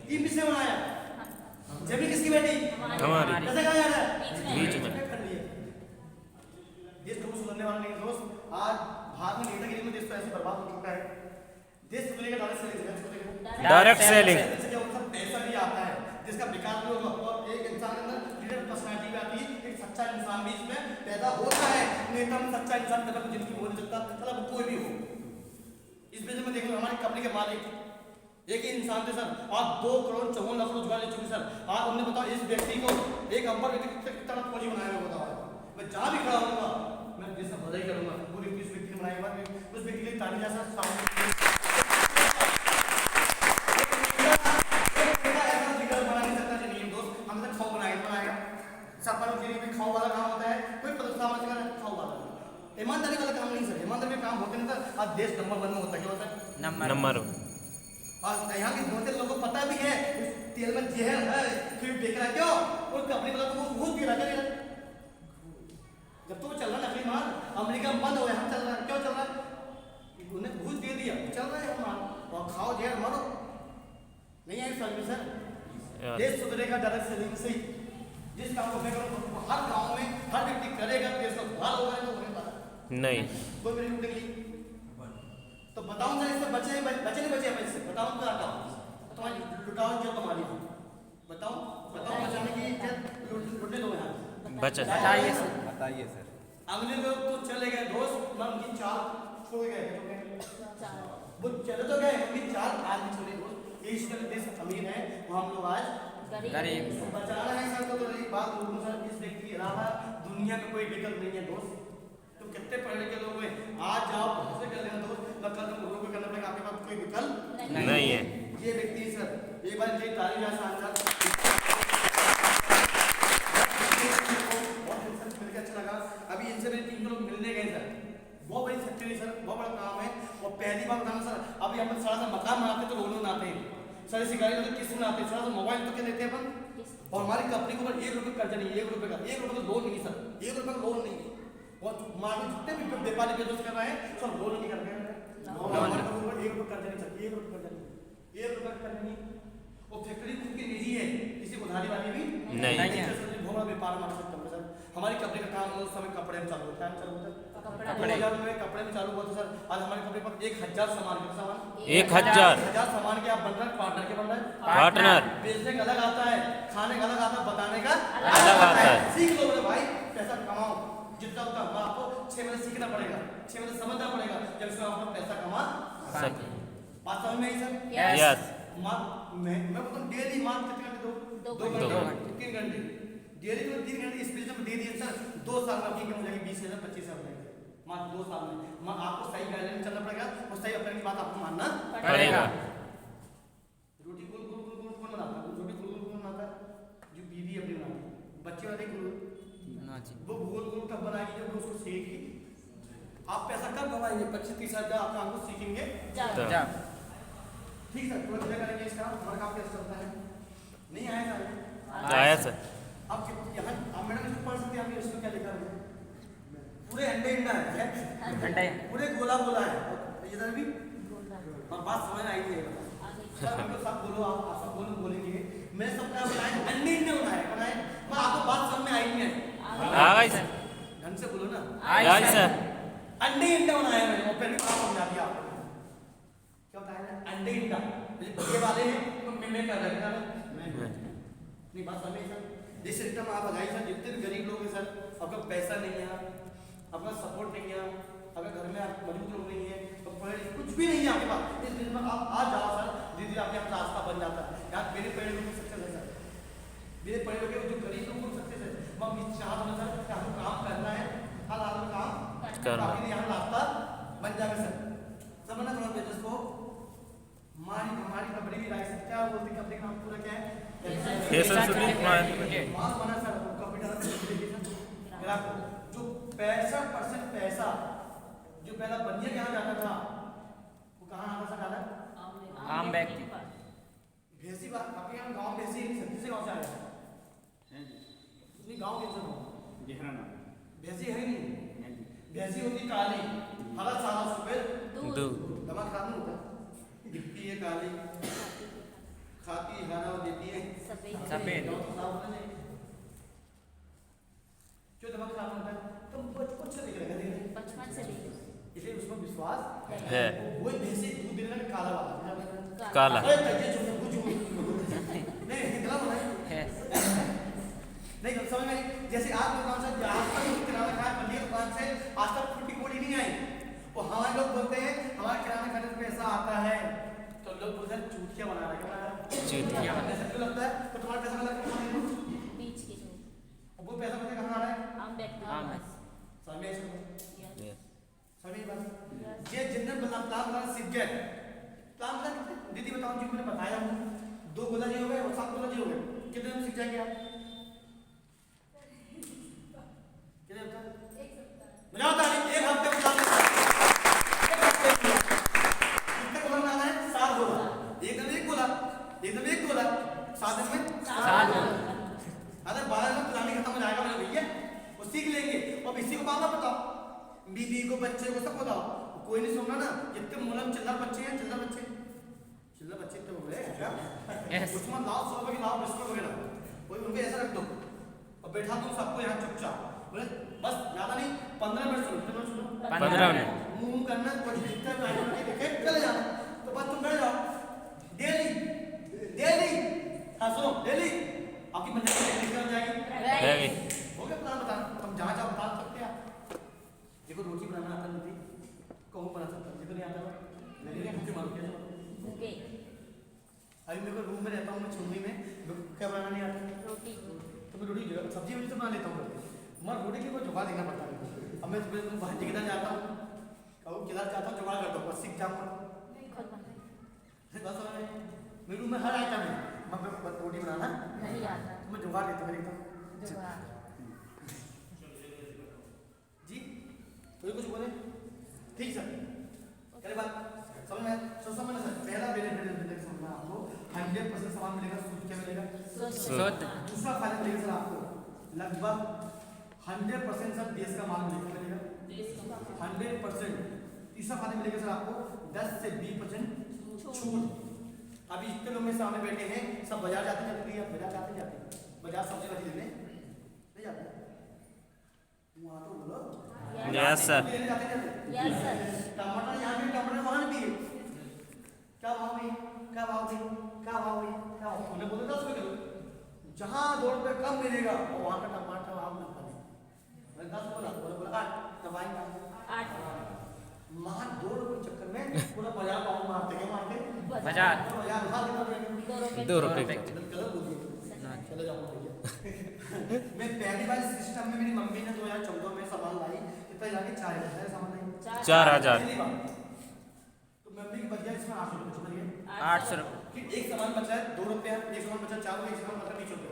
टीम किसने बनाया? जमीन किसकी बेटी? हमारी। कैसे कहा जा रहा है? बीच में। कर लिए देश को सुधरने वाला नहीं दोस्त। आज भारत में नेतागिरी में देश तो ऐसे बर्बाद हो चुका है। देश को लेकर डायरेक्ट सेलिंग। इससे क्या होता है? पैसा भी आता है, जिसका विकास भी होगा, और एक इंसान के अंदर लीडर पर्सनालिटी भी आती है, एक सच्चा इंसान भी इसमें पैदा होता है। नेता में सच्चा इंसान पैदा तो जिंदगी हो नहीं सकता, मतलब कोई भी हो। इस वजह में देख लो हमारी कंपनी के मालिक एक ही इंसान थे सर, आज 2,54,00,000 रोजगार ले चुके सर। आज हमने बताओ इस व्यक्ति को एक अंबर व्यक्ति को कितना फौजी बनाया है बताओ। मैं जहाँ भी खड़ा होऊंगा मैं देश का भलाई करूंगा। पूरी इस व्यक्ति ने बनाया बात उस व्यक्ति के लिए ताली जैसा सामने खाओ वाला काम होता है, कोई खाओ वाला ईमानदारी वाला काम नहीं सर। ईमानदारी में काम होते नहीं सर। आज देश नंबर 1 में होता है, क्या होता है नंबर और यहाँ के 2-3 लोगों को पता भी है उस तेल में जहर है, फिर देख रहा है क्यों और कंपनी वाला तो वो घूस दे रहा है। जब तो चल रहा नकली माल अमेरिका में बंद हो गया, हम चल रहा है, क्यों चल रहा है? उन्हें घूस दे दिया, चल रहा है माल और खाओ जहर मरो। नहीं है समझ में सर। देश सुधरेगा डायरेक्ट सेलिंग से ही। जिस काम को करो हर गांव में हर व्यक्ति करेगा, देश का सुधार होगा तो होने वाला नहीं। कोई मेरी उठेगी तो बताऊं सर, इससे बचे नहीं बचे मैं इससे बताऊं तो आता हूं तुम्हारी लुटाओ इज्जत तुम्हारी बताओ बचाने की इज्जत लुटने दो यहाँ बचत बताइए सर। बताइए सर। अगले लोग तो चले गए दोस्त, मैं उनकी चाल छोड़ गए, वो चले तो गए उनकी चाल आज भी छोड़ी दोस्त। देश का देश अमीर है वो हम लोग आज गरीब। तो बचाना है सर। तो एक बात बोलूं सर, इस व्यक्ति के अलावा दुनिया में कोई विकल्प नहीं है दोस्त। तुम कितने पढ़े लिखे लोग हैं, आज जाओ से कर लेना दोस्त, न कल तुम लोगों को करना पड़ेगा, आपके पास कोई विकल्प नहीं है। ये व्यक्ति सर एक बार इनकी तारीफ या शानदार मिलकर अच्छा लगा। अभी इनसे मेरे 3 लोग मिलने गए सर, बहुत बड़ी फैक्ट्री सर, बहुत बड़ा काम है। और पहली बार बताना सर, अभी हम सारा सा मकान बनाते तो लोन बनाते हैं, सारी सिगारेट तो किस्त बनाते हैं, सारा मोबाइल तो क्या लेते हैं अपन। और हमारी कंपनी को ऊपर 1 रुपये कर्जा नहीं, 1 रुपये का 1 रुपये का लोन नहीं सर, 1 रुपये का लोन नहीं है। और मार्केट जितने भी व्यापारी बिजनेस कर रहे हैं सब लोन नहीं कर रहे हैं। हमारे को ऊपर 1 रुपये कर्जा नहीं सर, 1 रुपये कर्जा नहीं, 1 रुपये कर्जा नहीं। और फैक्ट्री खुद की निजी है, किसी को उधारी वाली भी नहीं है। बहुत बड़ा व्यापार हमारे साथ कंपनी सर। हमारी कंपनी का काम उस समय कपड़े में चालू होता है, चालू होता है कपड़े। 2000 में कपड़े में चालू हुआ था सर। आज हमारी कंपनी पर 1000 सामान के सामान 1000 सामान के आप बन रहे हैं, पार्टनर के बन रहे हैं। पार्टनर बेचने का अलग आता है, खाने का अलग आता है, बताने का अलग आता है। सीख लो मेरे भाई, पैसा कमाओ जितना उतना। आपको 6 महीने सीखना पड़ेगा, 6 महीने समझना पड़ेगा, जब इसमें आप पैसा कमा सके। बात समझ में आई सर? यस। मैं बोलता हूँ डेली मार्क कितने घंटे? 2 घंटे 3 घंटे डेली तो 3 घंटे स्पीच में दे दिए सर। 2 साल में आपकी हो जाएगी 20,000 25,000 रुपए मात्र 2 साल में। आपको सही गाइडलाइन चलना पड़ेगा और सही अपने की बात आपको मानना पड़ेगा। रोटी गोल गोल गोल गोल कौन बनाता है? रोटी गोल गोल कौन बनाता है? जो बीवी अपनी बनाती है, बच्चे वाले गोल वो गोल गोल कब बनाएगी जब उसको सीखेगी। आप पैसा कब कमाएंगे? 25-30 हज़ार आप काम को सीखेंगे जा ठीक सर। थोड़ा धीरे करेंगे इसका, हमारा काम कैसे चलता है नहीं आया सर? आया सर। अब यहाँ आप मैडम इसको पढ़ सकते हैं, आप इसमें क्या लिखा है? पूरे अंडे अंडा है, पूरे गोला गोला है, इधर भी बात समझ आई है सर। हमको सब बोलो, आप सब बोलो बोलेंगे, मैं सबका बनाए अंडे अंडे बनाए मैं आपको बात समझ में आई नहीं है? आ गई सर। ढंग से बोलो ना। आ गई सर। अंडे अंडे बनाए मैंने और पहले बात समझा दिया आपको। क्या होता है अंडे अंडा? ये वाले हैं तो मैं कर रहा है नहीं बात समझ सर। जिस सिस्टम आप लगाई सर, जितने भी गरीब लोग हैं सर, आपका पैसा नहीं है, आपका सपोर्ट नहीं है, अगर घर में आप मजबूत लोग नहीं है तो कुछ भी नहीं है आपके पास। इस दिन में आप आ जाओ सर, धीरे धीरे आपके यहाँ रास्ता बन जाता है। यहाँ मेरे पढ़े लोग सक्सेस है सर, मेरे पढ़े लोग जो गरीब लोग सक्सेस है। मैं चाहता हूँ सर कि आपको काम करना है, हर आदमी काम करना है, यहाँ रास्ता बन जाएगा सर। समझना थोड़ा बिजनेस को। हमारी कंपनी की लाइसेंस क्या बोलती है? कंपनी का नाम पूरा क्या है? फैशन सुनील माल बना सर कंप्यूटर ग्राफ। जो 65% पैसा जो पहला बनिया के यहाँ जाता था वो कहाँ आता था? डाला आम व्यक्ति भैंसी बात आपके यहाँ गाँव भैंसी नहीं सर, किसी गाँव से आया नहीं? गाँव कैसे भैंसी है नहीं? भैंसी होती काली, हरा सारा सफेद दूध। दिमाग खराब नहीं होता? दिखती है काली, खाती हरा और देती है सफेद। जो दिमाग खराब होता है तो बचपन से दिख रहा है, बचपन से इसलिए उसमें विश्वास है। वो भैंसी दूध देने वाला काला वाला काला। अरे तजिए चुप कुछ नहीं हिंदला बनाए है। नहीं समझ में जैसे आप दुकान से आज तक किराना खाया बंदी दुकान से आज तक फुटी कोड़ी नहीं आई, और हमारे लोग बोलते हैं हमारे किराना खाने से पैसा आता है, तो लोग बोलते हैं चूतिया बना रहा है, चूतिया ऐसा क्यों लगता है? तो तुम्हारा पैसा मतलब कौन बीच के जो वो पैसा मुझे कहाँ आ रहा है? हम बैठते हाँ, हैं समय ऐसे Yes. सभी बात ये जिन्नत बना प्लान बना सीख गए, प्लान बना दीदी बताओ जी, मैंने बताया हूँ 2 गोला जी हो गए और 7 गोला जी हो गए, कितने में सीख जाएंगे आप? कितने मजा आता है? 1 हफ्ते में कितने गोला बनाना है? 7 गोला, एकदम 1 गोला, एकदम 1 गोला 7 दिन में 7 अगर 12 दिन पुरानी खत्म हो जाएगा मेरे भैया, वो सीख लेंगे। और इसी को बात बताओ, बीबी को बच्चे को सब बताओ, कोई नहीं सुनना ना, जितने मोलम चिल्लर बच्चे हैं, चिल्लर बच्चे तो हो गए क्या? Yes. उसमें लाओ 100 रुपए की लाओ बिस्कुट वगैरह, कोई उनको ऐसा रख दो और बैठा तुम सबको यहाँ चुपचाप, बोले बस ज्यादा नहीं 15 मिनट सुनो, कितने मिनट सुनो? 15 मिनट मुंह करना, कोई जितना टाइम देखे चले जाना, तो बस तुम बैठ जाओ डेली हाँ सुनो डेली आपकी पंचायत निकल जाएगी। रहेगी। हो गया प्लान बताना, हम जहाँ जहाँ बता सकते हैं आप। देखो रोटी बनाना आता नहीं, कहूँ बना सकता देखो नहीं आता, लेकिन मुझे मालूम कैसे भूखे अभी मेरे को रूम में रहता हूँ मैं चुंगी में, क्या बनाना नहीं आता रोटी तो मैं रोटी सब्जी वब्जी तो बना लेता हूँ, मगर रोटी के लिए जुगाड़ देना पड़ता है। अब मैं सुबह भाजी किधर जाता हूँ, कहूँ किधर जाता हूँ, जुगाड़ करता हूँ, बस सीख जाऊँगा खुद बनाए बस मेरे रूम में हर आइटम है, मैं रोटी बनाना नहीं आता तो मैं जुगाड़ देता हूँ एकदम जुगाड़ जी। कोई कुछ बोले? ठीक सर, करे बात समझ में? समझ में सर, पहला बेनिफिट समझना आपको 100% सामान मिलेगा, सूद क्या मिलेगा? शुद्ध दूसरा फायदा मिलेगा सर आपको लगभग 100% सर देश का माल मिलेगा 100%। तीसरा फायदा मिलेगा सर आपको 10 से 20% छूट। अभी इतने लोग मेरे सामने बैठे हैं, सब बाजार जाते हैं, बाजार जाते बाजार सब्जी वब्जी लेने नहीं जाते वहाँ तो बोलो Yes, sir. लेने जाते यस सर टमाटर यहाँ भी टमाटर वहाँ भी है, क्या भाव में क्या भाव में क्या भाव में क्या भाव उन्हें बोले 10 रुपये किलो, जहाँ 2 रुपये कम मिलेगा और वहाँ का टमाटर आप ना बने, मैंने 10 बोला 8 दबाएंगे 8 मार 2 रुपये चक्कर में पूरा बाजार पाव मारते हैं बाजार बाजार उठा देता 2 रुपए गलत बोल दिया चले जाऊँ भैया। मैं पहली बार सिस्टम में मेरी मम्मी ने 2014 में सामान लाई, इतना जाके 4000 सामान लाई 4000 पहली बार, तो मम्मी की बच गया इसमें 800 रुपये बच गए 800 रुपये, फिर एक सामान बचा है 2 रुपये, एक सामान बचा 4 रुपये, एक सामान बचा 20 रुपये,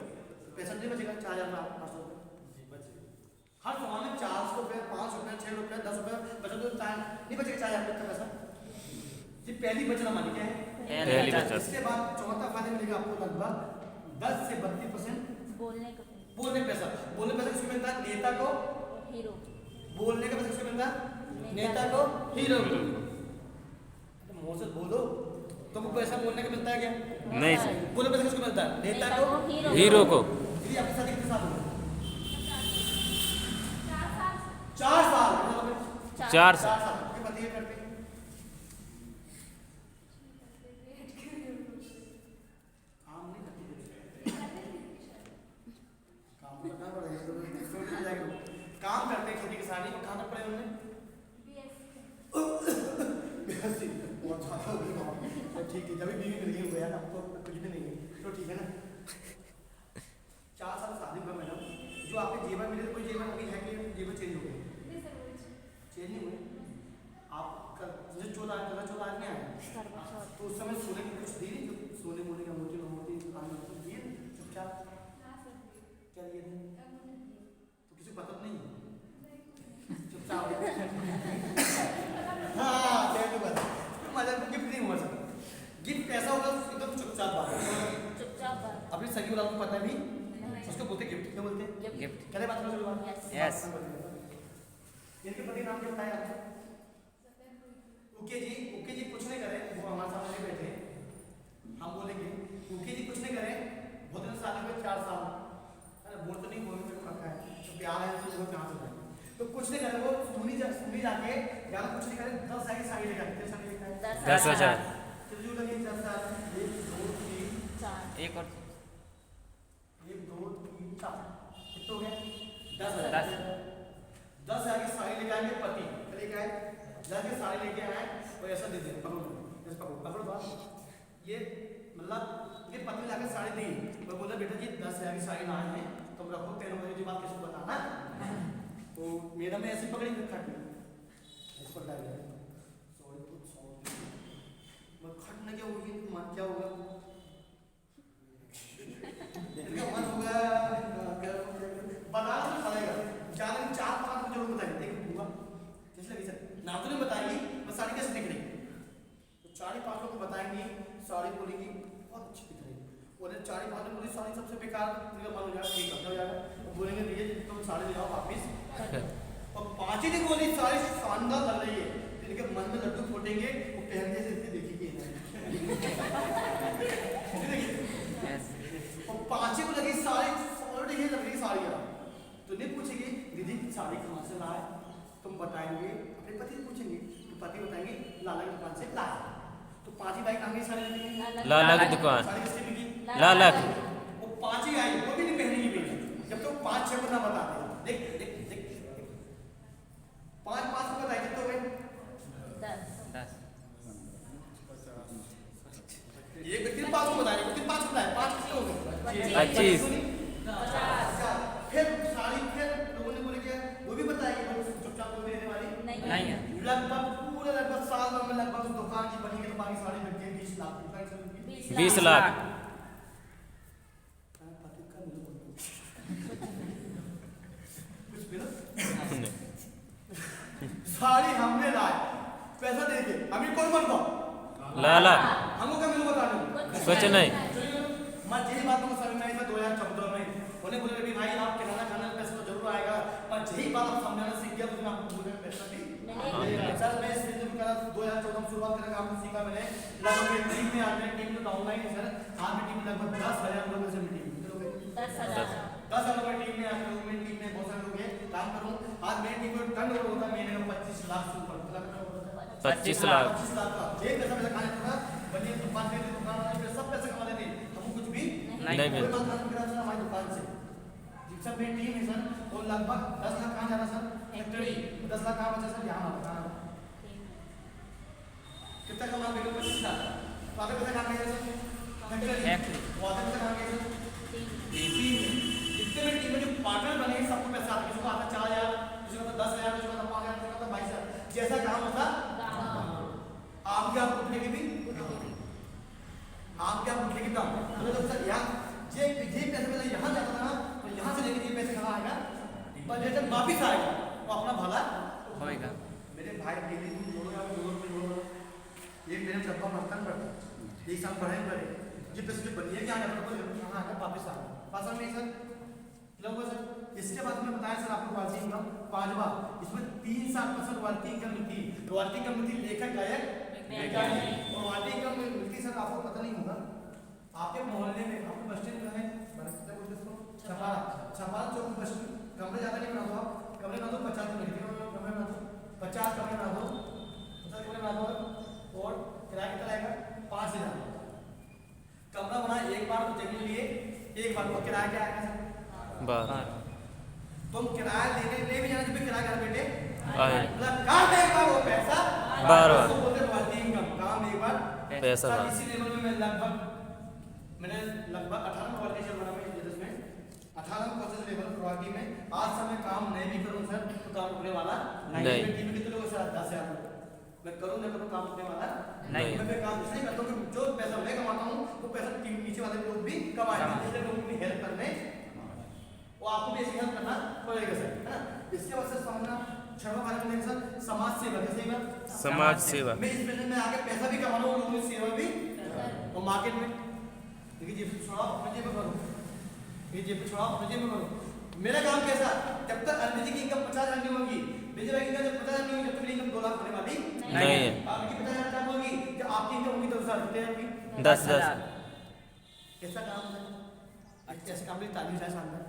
पैसा नहीं बचेगा 4000 में 800 रुपये हर सामान में 400 रुपये 5 रुपये 6 रुपये 10 रुपये बचा, तो नहीं बचेगा 4000 रुपये का पैसा। ये पहली बचत हमारी क्या है? पहली बचत। इसके बाद चौथा फायदा मिलेगा आपको लगभग 10 से 32% बोलने का बोलने का पैसा। बोलने का पैसा किसको मिलता है? नेता को। हीरो बोलने का पैसा किसको मिलता है? नेता को, हीरो को। तो मुंह से बोलो, तुमको पैसा बोलने का मिलता है क्या? नहीं सर, बोलने का पैसा किसको मिलता है? नेता को, हीरो को। दीदी आपके साथ कितने साल हो गए? 4 साल। 4 साल। 4 साल। आपके पति क्या करते हैं? काम नहीं करते। काम करना पड़ेगा तो सोच ही जाएगा। काम करते हैं खेती किसानी, कहाँ तक पढ़े उन्होंने? बहुत ज़्यादा हो गई बात। तो ठीक है, जब भी बीवी मिल गई हो यार, अब तो कुछ भी नहीं है, तो ठीक है ना। 4 साल शादी हुआ मैडम, जो आपके जीवन मिले कोई जीवन अभी है कि जीवन चेंज हो गए? चेंज नहीं हुए। आप मुझे 14 नहीं आया, तो उस समय सोने की कुछ दी नहीं, जो सोने मोने का मोती कुछ दिए चुपचाप क्या दिए थे? तो किसी को पता नहीं चुपचाप हाँ क्या पता मजा गिफ्ट नहीं हुआ सर। गिफ्ट कैसा होगा एकदम चुपचाप बात, चुपचाप अपनी सगी वालों को पता भी उसको बोलते गिफ्ट, क्या बोलते हैं? गिफ्ट क्या बात करो बात Yes. इनके पति नाम क्या बताया आपने? उके जी कुछ नहीं करे, वो हमारे सामने बैठे, हम बोलेंगे उके जी कुछ नहीं करे, बहुत दिन साल में 4 साल, अरे बोल तो नहीं बोल में रखा है, तो प्यार है तो वो कहाँ से जाए? तो कुछ नहीं करे, वो सुनी जाके यहाँ कुछ नहीं करे, 10 साल की साड़ी लेकर, कितने साड़ी लेकर है? 10,000। कितनी लगी? 10 साल, 1 2 3 4 एक और 1 2 3 4 कितना हो गया? 10 10,000 की साड़ी लेके आएंगे पति लेके आए 10 की साड़ी लेके आए और ऐसा दे दें पकड़ो जैसे पकड़ो बात ये मतलब ये पति लाकर साड़ी दी मैं बोला बेटा जी 10,000 की साड़ी लाए हैं तुम रखो 13 बजे की बात किसको बताना तो मैडम ने ऐसे पकड़ी खट में ऐसे पकड़ा गया खट न क्या होगी क्या होगा मन होगा बताना तो पड़ेगा ज्यादा 4-5 को जरूर बताएंगे देखो हुआ कैसे लगी सर नाम तो नहीं बताएगी बस साड़ी कैसे दिख रही तो 4-5 लोग को बताएंगे साड़ी बोलेगी बहुत अच्छी दिख रही बोले 4-5 लोग बोली साड़ी सबसे बेकार मुझे मन हो जाएगा ठीक हो जाएगा बोलेंगे भैया तुम साड़ी ले आओ वापिस और 5 ही दिन बोली साड़ी शानदार लग रही है इनके मन में लड्डू फूटेंगे वो पहनने से देखेगी और 5 को लगी साड़ी ऑलरेडी ये लग रही साड़ी तो नहीं पूछेगी दीदी साड़ी कहाँ से लाए तुम बताएंगे अपने पति से पूछेंगे तो पति बताएंगे लाला की दुकान से लाए तो 5 ही भाई कहाँ गई साड़ी लेने लाला की दुकान साड़ी किससे मिली लाला की वो 5 ही आई वो भी नहीं पहनेगी बेटी जब तक 5-6 को ना बताते देख देख देख 5 को बताए कितने हो गए 10 ये व्यक्ति 5 को बताया व्यक्ति 5 बताया 5 कितने हो गए 25 फिर साड़ी फिर लोगों ने बोले क्या वो भी बताएगी चुपचाप बोल देने वाली नहीं है लगभग पूरे लगभग साल भर में लगभग उस दुकान की बनी के दुकान की साड़ी बिकती है 20 लाख 20 लाख कुछ भी ना साड़ी हमने लाए पैसा दे के अभी कौन बनता लाला हमको क्या मिलो बता दो कुछ नहीं मैं यही बात को समझ में आई था 2014 में उन्हें बोले कि भाई आप किराना खाना पैसा तो जरूर आएगा पर यही बात आप समझाना सीख गया तो आपको बोले पैसा भी सर मैं इस बिजनेस का 2014 में शुरुआत करके काम सीखा मैंने लगभग टीम में आज मेरी टीम तो ऑनलाइन है सर आज मेरी टीम लगभग 10,000 लोगों से मीटिंग 10,000 लोगों की टीम में आज लोग मेरी टीम में बहुत सारे लोग हैं काम करूँ आज मेरी टीम को टर्न ओवर होता है महीने में 25 लाख से ऊपर 25 लाख 25 लाख का ये पैसा मेरा खाने का बनिए दुकान पे दुकान वाले सब पैसे कमा लेते हमको कुछ भी नहीं कोई बात नहीं करा सर हमारी दुकान से सर मेरी टीम है सर वो लगभग 10 लाख कहाँ जा रहा सर फैक्ट्री 10 लाख कहाँ बचा सर यहाँ कहाँ कितना कमा मेरे 25 लाख तो आगे पैसा कहाँ गया सर फैक्ट्री वो आगे पैसा कहाँ गया सर टीम जितने मेरी टीम में जो पार्टनर बने सबको पैसा आता किसी को आता 4,000 किसी को 10,000 किसी को 5,000 किसी को 22,000 जैसा काम होता आप क्या उठेगी भी आप क्या उठेगी काम तो जब सर यहाँ जे पैसे पहले यहाँ जाता था तो यहाँ से लेके ये पैसे कहाँ आएगा बजट जब वापिस आएगा वो अपना भला होएगा मेरे भाई डेली जोड़ो एक मेरे डब्बा बर्तन पड़ता एक साल पढ़े पड़े ये पैसे जो बनिए क्या आएगा तो यहाँ आएगा वापिस आएगा पास में सर लोगों सर इसके बाद में बताया सर आपको रॉयल्टी इनकम 5वां इसमें 3-7% रॉयल्टी इनकम मिलती रॉयल्टी इनकम मिलती लेखक गायक और रॉयल्टी इनकम मिलती सर आपको पता नहीं होगा आपके मोहल्ले में आपके बस स्टैंड में है छपारा चौक बस कमरे ज़्यादा नहीं बना दो कमरे बना दो 50 कमरे बना दो 50 कमरे बना दो 50 कमरे बना दो और किराया कितना आएगा 5,000 कमरा बना एक बार तो जमीन लिए एक बार को किराया क्या आएगा सर 12 तुम किराया लेने ले भी जाना जब भी किराया घर बेटे आए मतलब काम एक बार वो पैसा 12 तो बोलते रॉयल्टी इनकम काम एक बार पैसा सर इसी लेवल में मैंने लगभग 18 रॉयल्टी शेयर बना मैं बिजनेस में 18 प्रोसेस लेवल रॉयल्टी में आज से मैं काम नहीं भी करूं सर तो काम रुकने वाला नहीं। टीम में कितने लोग सर 10,000 लोग मैं करूं ना करूं काम रुकने वाला नहीं। मैं काम इसलिए करता हूं कि जो पैसा मैं कमाता हूं वो पैसा टीम नीचे वाले लोग भी कमाएंगे इसलिए लोगों की हेल्प करने वो आपको भी ऐसी हेल्प करना पड़ेगा सर है ना इसके बाद से समझना छठवां कार्य में सर समाज सेवा कैसे बात समाज सेवा मैं इस बिजनेस में आके पैसा भी कमा रहा हूँ लोगों की सेवा भी और मार्केट में देखिए जेब से छोड़ाओ अपने जेब में करो ये जेब में छोड़ाओ अपने जेब में करो मेरा काम कैसा जब तक अरविंद की इनकम 50,000 नहीं होगी विजय भाई की इनकम जब 50,000 नहीं होगी जब तक इनकम 2 लाख होने वाली नहीं है आपकी 50,000 कम होगी जब आपकी इनकम होगी 10,000 कितने होगी 10,000 कैसा काम है अच्छा ऐसे काम भी तालीम है सामने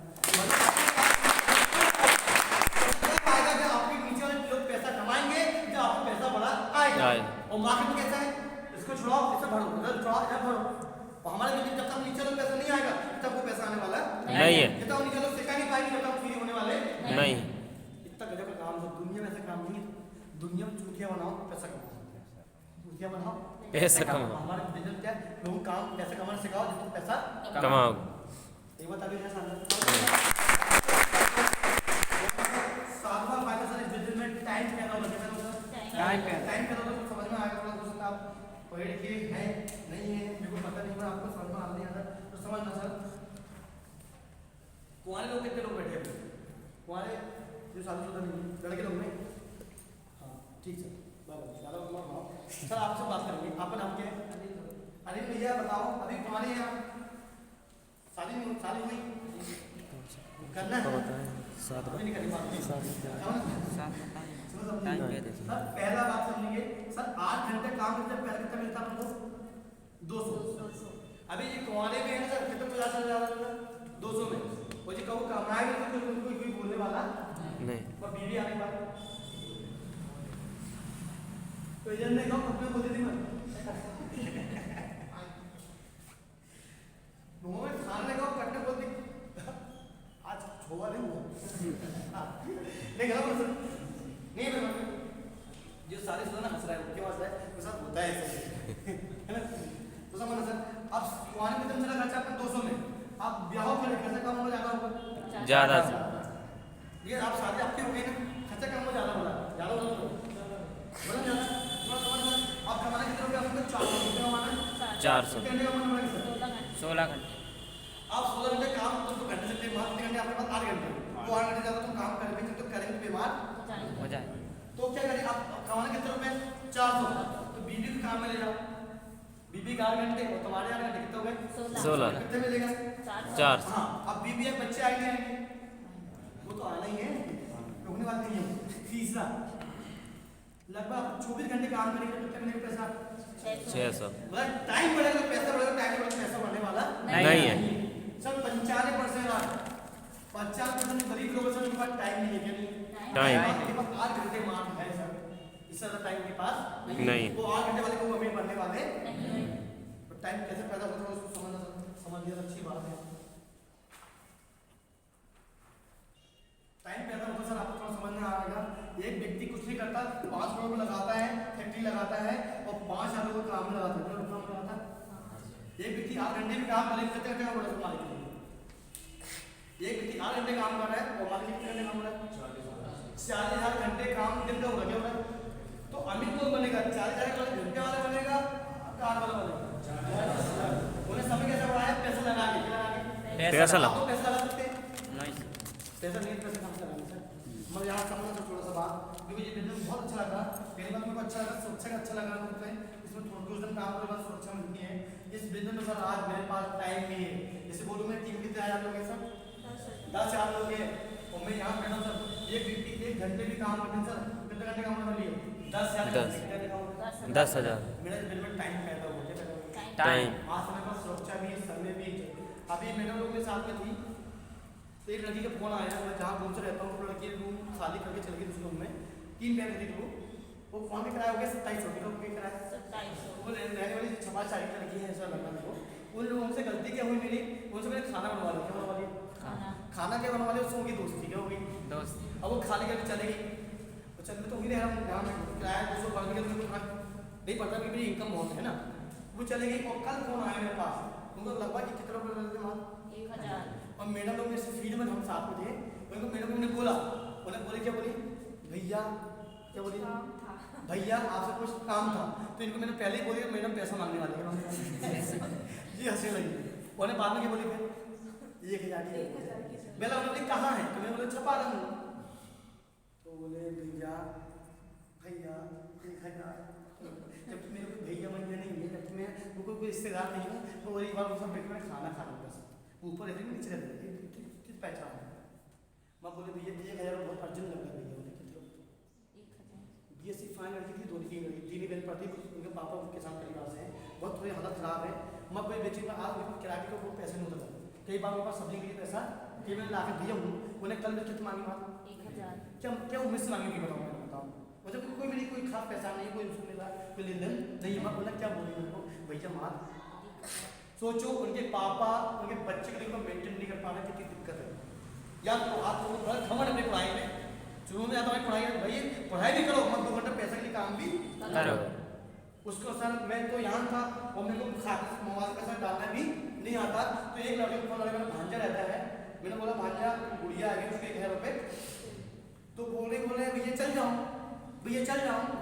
आएगा जब आपके नीचे वाले लोग पैसा कमाएंगे जब आपको पैसा बड़ा आएगा और मार्केट में कैसा है इसको छोड़ाओ इसे भरो उधर छोड़ाओ इधर भरो और हमारे बिजनेस जब तक नीचे वाला पैसा नहीं आएगा तब वो पैसा आने वाला नहीं है जब तक नीचे वाला सिखा नहीं पाएंगे जब तक फ्री होने वाले नहीं। इतना गजब का काम है, दुनिया में ऐसा काम नहीं है। दुनिया में चूतिया बनाओ पैसा कमाओ, चूतिया बनाओ पैसा कमाओ। हमारा बिजनेस क्या है, लोगों को काम पैसा कमाना सिखाओ, जिसको पैसा कमाओ। एक बात अभी सातवां फायदा सर इस बिजनेस में टाइम पैदा होना चाहिए। टाइम पैदा होना तो समझ में आएगा। हो सकता है आप पढ़े लिखे हैं नहीं है, मेरे को पता नहीं, मैं आपको समझ में नहीं आता तो समझना सर। कुंवारे लोग कितने लोग बैठे हैं? कुंवारे जो शादीशुदा नहीं, लड़के लोग नहीं। हाँ ठीक सर, ज़्यादा सर आपसे बात करेंगे। आपका नाम क्या है? अनिल भैया बताओ, अभी कुंवारे हैं आप? शादी हुई करना है? अभी नहीं करनी बात। सर पहला बात समझेंगे सर, 8 घंटे काम करते हैं, पहले कितना मिलता है हमको? 200। अभी ये कुंवारे में है ना सर, कितना 50 चल जा रहा है? 200 में वो जी कहूँ कमाएगा तो कोई बोलने वाला नहीं। और बीवी आने के बाद तो एजेंट ने कहा कंपनी बोल दी मैं मोहम्मद खान ने कहा कटने बोल दी आज छोवा नहीं हुआ नहीं गलत सर नहीं मैं जो सारे सुना ना हंस रहा है उनके पास है वो सब होता है ऐसे है ना। तो समझना सर, अब कुआने में तुम चला खर्चा आपका 200 में, आप ब्याह करे खर्चा कम होगा ज़्यादा होगा? ज़्यादा। ये आप शादी आपकी हो गई ना, खर्चा कम हो ज़्यादा होगा? ज़्यादा होगा बोला ज़्यादा। थोड़ा समझना, आप कमाना कितने रुपये? आपको 400 रुपये कमाना है। 400। कितने घंटे कमाना पड़ेगा सर? 16 घंटे। आप 16 घंटे काम तुम तो करने सकते हैं, कितने घंटे आपके पास? 8 घंटे। वो 8 घंटे ज़्यादा तुम काम करेंगे तो करेंगे बीमार हो जाए। तो क्या करें? आप कमाना कितने रुपए? 400। तो बीबी को काम में ले जाओ, बीबी के 8 घंटे और तुम्हारे 8 घंटे कितने हो गए? 16। कितने मिलेगा? 400। हाँ, अब बीबी एक बच्चे आएंगे वो तो आना ही है, रुकने वाले नहीं है। तीसरा लगभग 24 घंटे काम करेंगे तो कितने मिलेगा पैसा? 600। मतलब टाइम बढ़ेगा पैसा बढ़ेगा, टाइम बढ़ेगा पैसा बढ़ने वाला नहीं है। सर 95% गरीब लोगों से उनके पास टाइम नहीं है। क्या नहीं? टाइम। के पास 8 घंटे मार्क है सर, इससे ज़्यादा टाइम के पास नहीं। वो 8 घंटे वाले को अमीर बनने वाले तो टाइम कैसे पैदा होता है उसको समझ लिया, अच्छी बात है। टाइम पैदा होता सर आपको थोड़ा समझ में आएगा। एक व्यक्ति कुछ नहीं करता, 5 लोगों को लगाता है, फैक्ट्री लगाता है और 5 लोगों को काम में लगाता है। एक व्यक्ति 8 घंटे में काम करेंगे कितने घंटे का बोला मालिक? एक व्यक्ति 8 घंटे काम कर रहा है और मालिक कितने घंटे काम कर रहा है? 40,000 घंटे काम दिन का हो रहा है। तो अमीर कौन बनेगा? 40,000 घंटे वाला बनेगा, कार वाला बनेगा? उन्हें समय कैसे बढ़ाया? पैसा लगा के। पैसा लगा। पैसा लगा सकते हैं? नहीं। पैसा नहीं, पैसा कहाँ से लगाना सर? मैं यहाँ समझना सर थोड़ा सा बात, क्योंकि ये बिजनेस बहुत अच्छा लगा। पहली बात मेरे को अच्छा लगा, सुरक्षा का अच्छा लगा मुझे। इसमें थोड़ा कुछ दिन काम करने बाद सुरक्षा मिलती है। इस बिजनेस में सर आज मेरे पास टाइम नहीं है। जैसे बोलूँ मैं टीम कितने आया लोग हैं सर? 10 आदमी लोग हैं और मैं यहाँ बैठा हूँ सर। एक व्यक्ति 1 घंटे भी काम करते हैं सर, कितने घंटे काम करने वाली है? 10,000 10,000। मेरा बिल में टाइम पैदा हो गया। टाइम। आज मेरे पास सुरक्षा भी है, समय भी है। अभी मैडम लोग के साथ में थी तो एक लड़की का फोन आया, मैं जहाँ रूम से रहता हूँ तो लड़की रूम शादी करके चल गई उस रूम में, 3 बहन थी वो फोन पे किराया हो गया 2700 का किराया। वो रहने वाली 6-4 लड़की है ऐसा लगा मेरे को। उन लोगों से गलती क्या हुई मेरी, उनसे मैंने खाना बनवा लिया। क्या बनवा लिया? खाना क्या बनवा लिया? उससे होगी दोस्ती, क्या होगी? दोस्त। अब वो खाने के लिए चले गई तो चल तो हुई नहीं, हम यहाँ किराया 200 बढ़ गया तो नहीं पड़ता कि मेरी इनकम बहुत है ना। वो चले गई और कल फोन आया मेरे पास, उनको लगभग कितने रुपये मिलते माल? 1000। और मैडम लोग मेरे फील्ड में हम साथ में थे, उनको मैडम ने बोला, उन्हें बोले क्या बोली? भैया क्या बोली? भैया आपसे कुछ काम था। तो इनको मैंने पहले ही बोली मैडम पैसा मांगने वाली है जी, हंसी लगी। उन्हें बाद में क्या बोली? फिर 1,000 की। मैंने बोली कहाँ है? तो मैंने बोला छपा रहा हूँ। तो बोले भैया 1,000 जब मेरे को भैया भैया नहीं है, जबकि मैं वो कोई रिश्तेदार नहीं हूँ। तो वही बार सब बैठ मैं खाना खा लूँगा सर, ऊपर रहते नीचे रहते किस पहचान है। मैं बोले भैया 1,000 बहुत अर्जेंट लग रहा है। भैया बोले कितने? BSc फाइन लड़की थी, 2-3 लड़की, 3 ही बहन पढ़ती, उनके पापा उनके साथ परिवार से हैं, बहुत थोड़ी हालत ख़राब है। मैं कोई बेची में आज किराए के को पैसे नहीं होता, कई बार मेरे पास सब्जी के लिए पैसा कि मैं ला के दिया हूँ। उन्हें कल मैं कितना मांगी बात? 1000। क्या उम्मीद से मांगी बताऊँ? मैं बताऊँ मुझे कोई मेरी कोई खास पैसा नहीं, कोई उसको मिला कोई लेन देन नहीं। मैं बोला क्या बोली मेरे को? भैया मार सोचो, उनके पापा उनके बच्चे के लिए मेंटेन नहीं कर पाना कितनी दिक्कत है। या तो आप लोग घमंड अपने पढ़ाई करो। उसको सर मैं तो यहाँ था और मेरे को खाते मोबाइल का सर डालना भी नहीं आता, तो एक लड़के को फोन लगा, मेरा भांजा रहता है, मैंने बोला भांजा गुड़िया आ गई उसके घर पे, तो बोले भैया चल जाओ,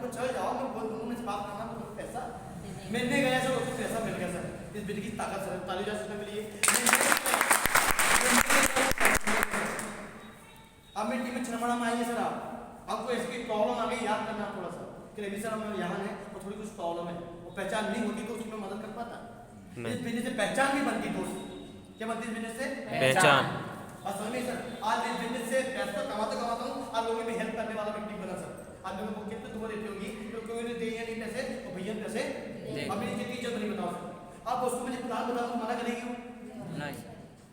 तो चल जाओ, मैं बोल दूँगा मैं बात करना तो पैसा मैंने गया सर, उसको पैसा मिल गया सर। इस बेटे की ताकत सर, ताली जा सकते मिली है। अब मेरी टीम में छनमड़ा में आई है सर, आपको ऐसी कोई प्रॉब्लम आ गई, याद करना थोड़ा सा कि रवि सर हम यहाँ है और थोड़ी कुछ प्रॉब्लम है, वो पहचान नहीं होती तो उसमें मदद कर पाता। इस बिजनेस से पहचान भी बनती दोस्त, क्या बनती इस बिजनेस से पहचान। असल में सर आज इस बिजनेस से पैसा कमाता हूँ, आज लोगों में हेल्प करने वाला व्यक्ति बना सर। आज लोगों को कितने दुआ देती होगी, कोई ने दे नहीं पैसे और भैया पैसे, अब मेरी कितनी इज्जत नहीं बताओ सर। आप उसको मुझे प्लान बताओ तो मना करेगी वो नहीं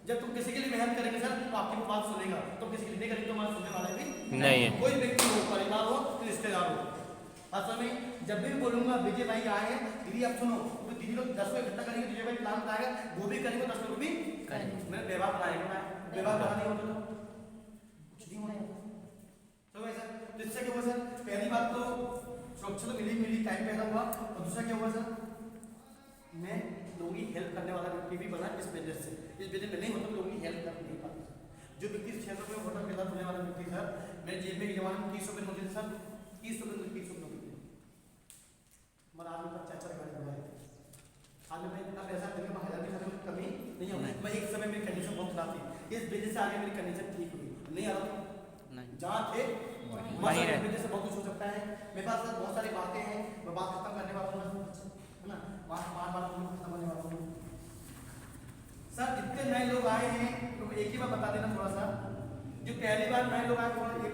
जब तुम किसी के लिए मेहनत करेंगे सर तो आपकी वो बात सुनेगा, तो किसी के लिए नहीं करेंगे तो हमारे सुनने वाले भी नहीं है। कोई व्यक्ति हो, परिवार हो, रिश्तेदार हो। असल में जब भी बोलूंगा विजय भाई आए हैं, दीदी आप सुनो, तो दीदी लोग 10 लोग इकट्ठा करेंगे, विजय भाई प्लान बताएगा, वो भी करेंगे, 10 लोग भी करेंगे। मैंने व्यवहार बनाएगा, मैं व्यवहार बना नहीं होता तो कुछ नहीं होता। तो वैसा जिससे क्या हुआ सर, पहली बात तो सुरक्षा तो मिली टाइम पैदा हुआ, और दूसरा क्या हुआ सर, मैं लोगों की हेल्प करने वाला व्यक्ति भी बना इस बिजनेस से। इस बिजनेस में नहीं होता तो लोगों की हेल्प कर नहीं पाता। जो व्यक्ति 600 रुपये में होटल पैदा होने वाला व्यक्ति सर, मेरे जेब में के जमाने में 30 रुपये होते थे सर, 30 रुपये होते थे, मगर आज मेरे पास 4 गाड़ी हुआ है। आज मैं इतना पैसा देने में 1000 की कमी नहीं होगी। मैं एक समय मेरी कंडीशन बहुत खराब थी, इस बिजनेस से आगे मेरी कंडीशन ठीक हुई, नहीं आ रहा था जहाँ थे बिजनेस से बहुत कुछ हो सकता है। मेरे पास बहुत सारी बातें हैं, मैं बात खत्म करने वाला हूँ है ना, बात खत्म होने वाला हूँ सर। जितने नए लोग आए हैं तो एक ही बार बता देना थोड़ा सा, जो पहली बार नए लोग आए थोड़ा ये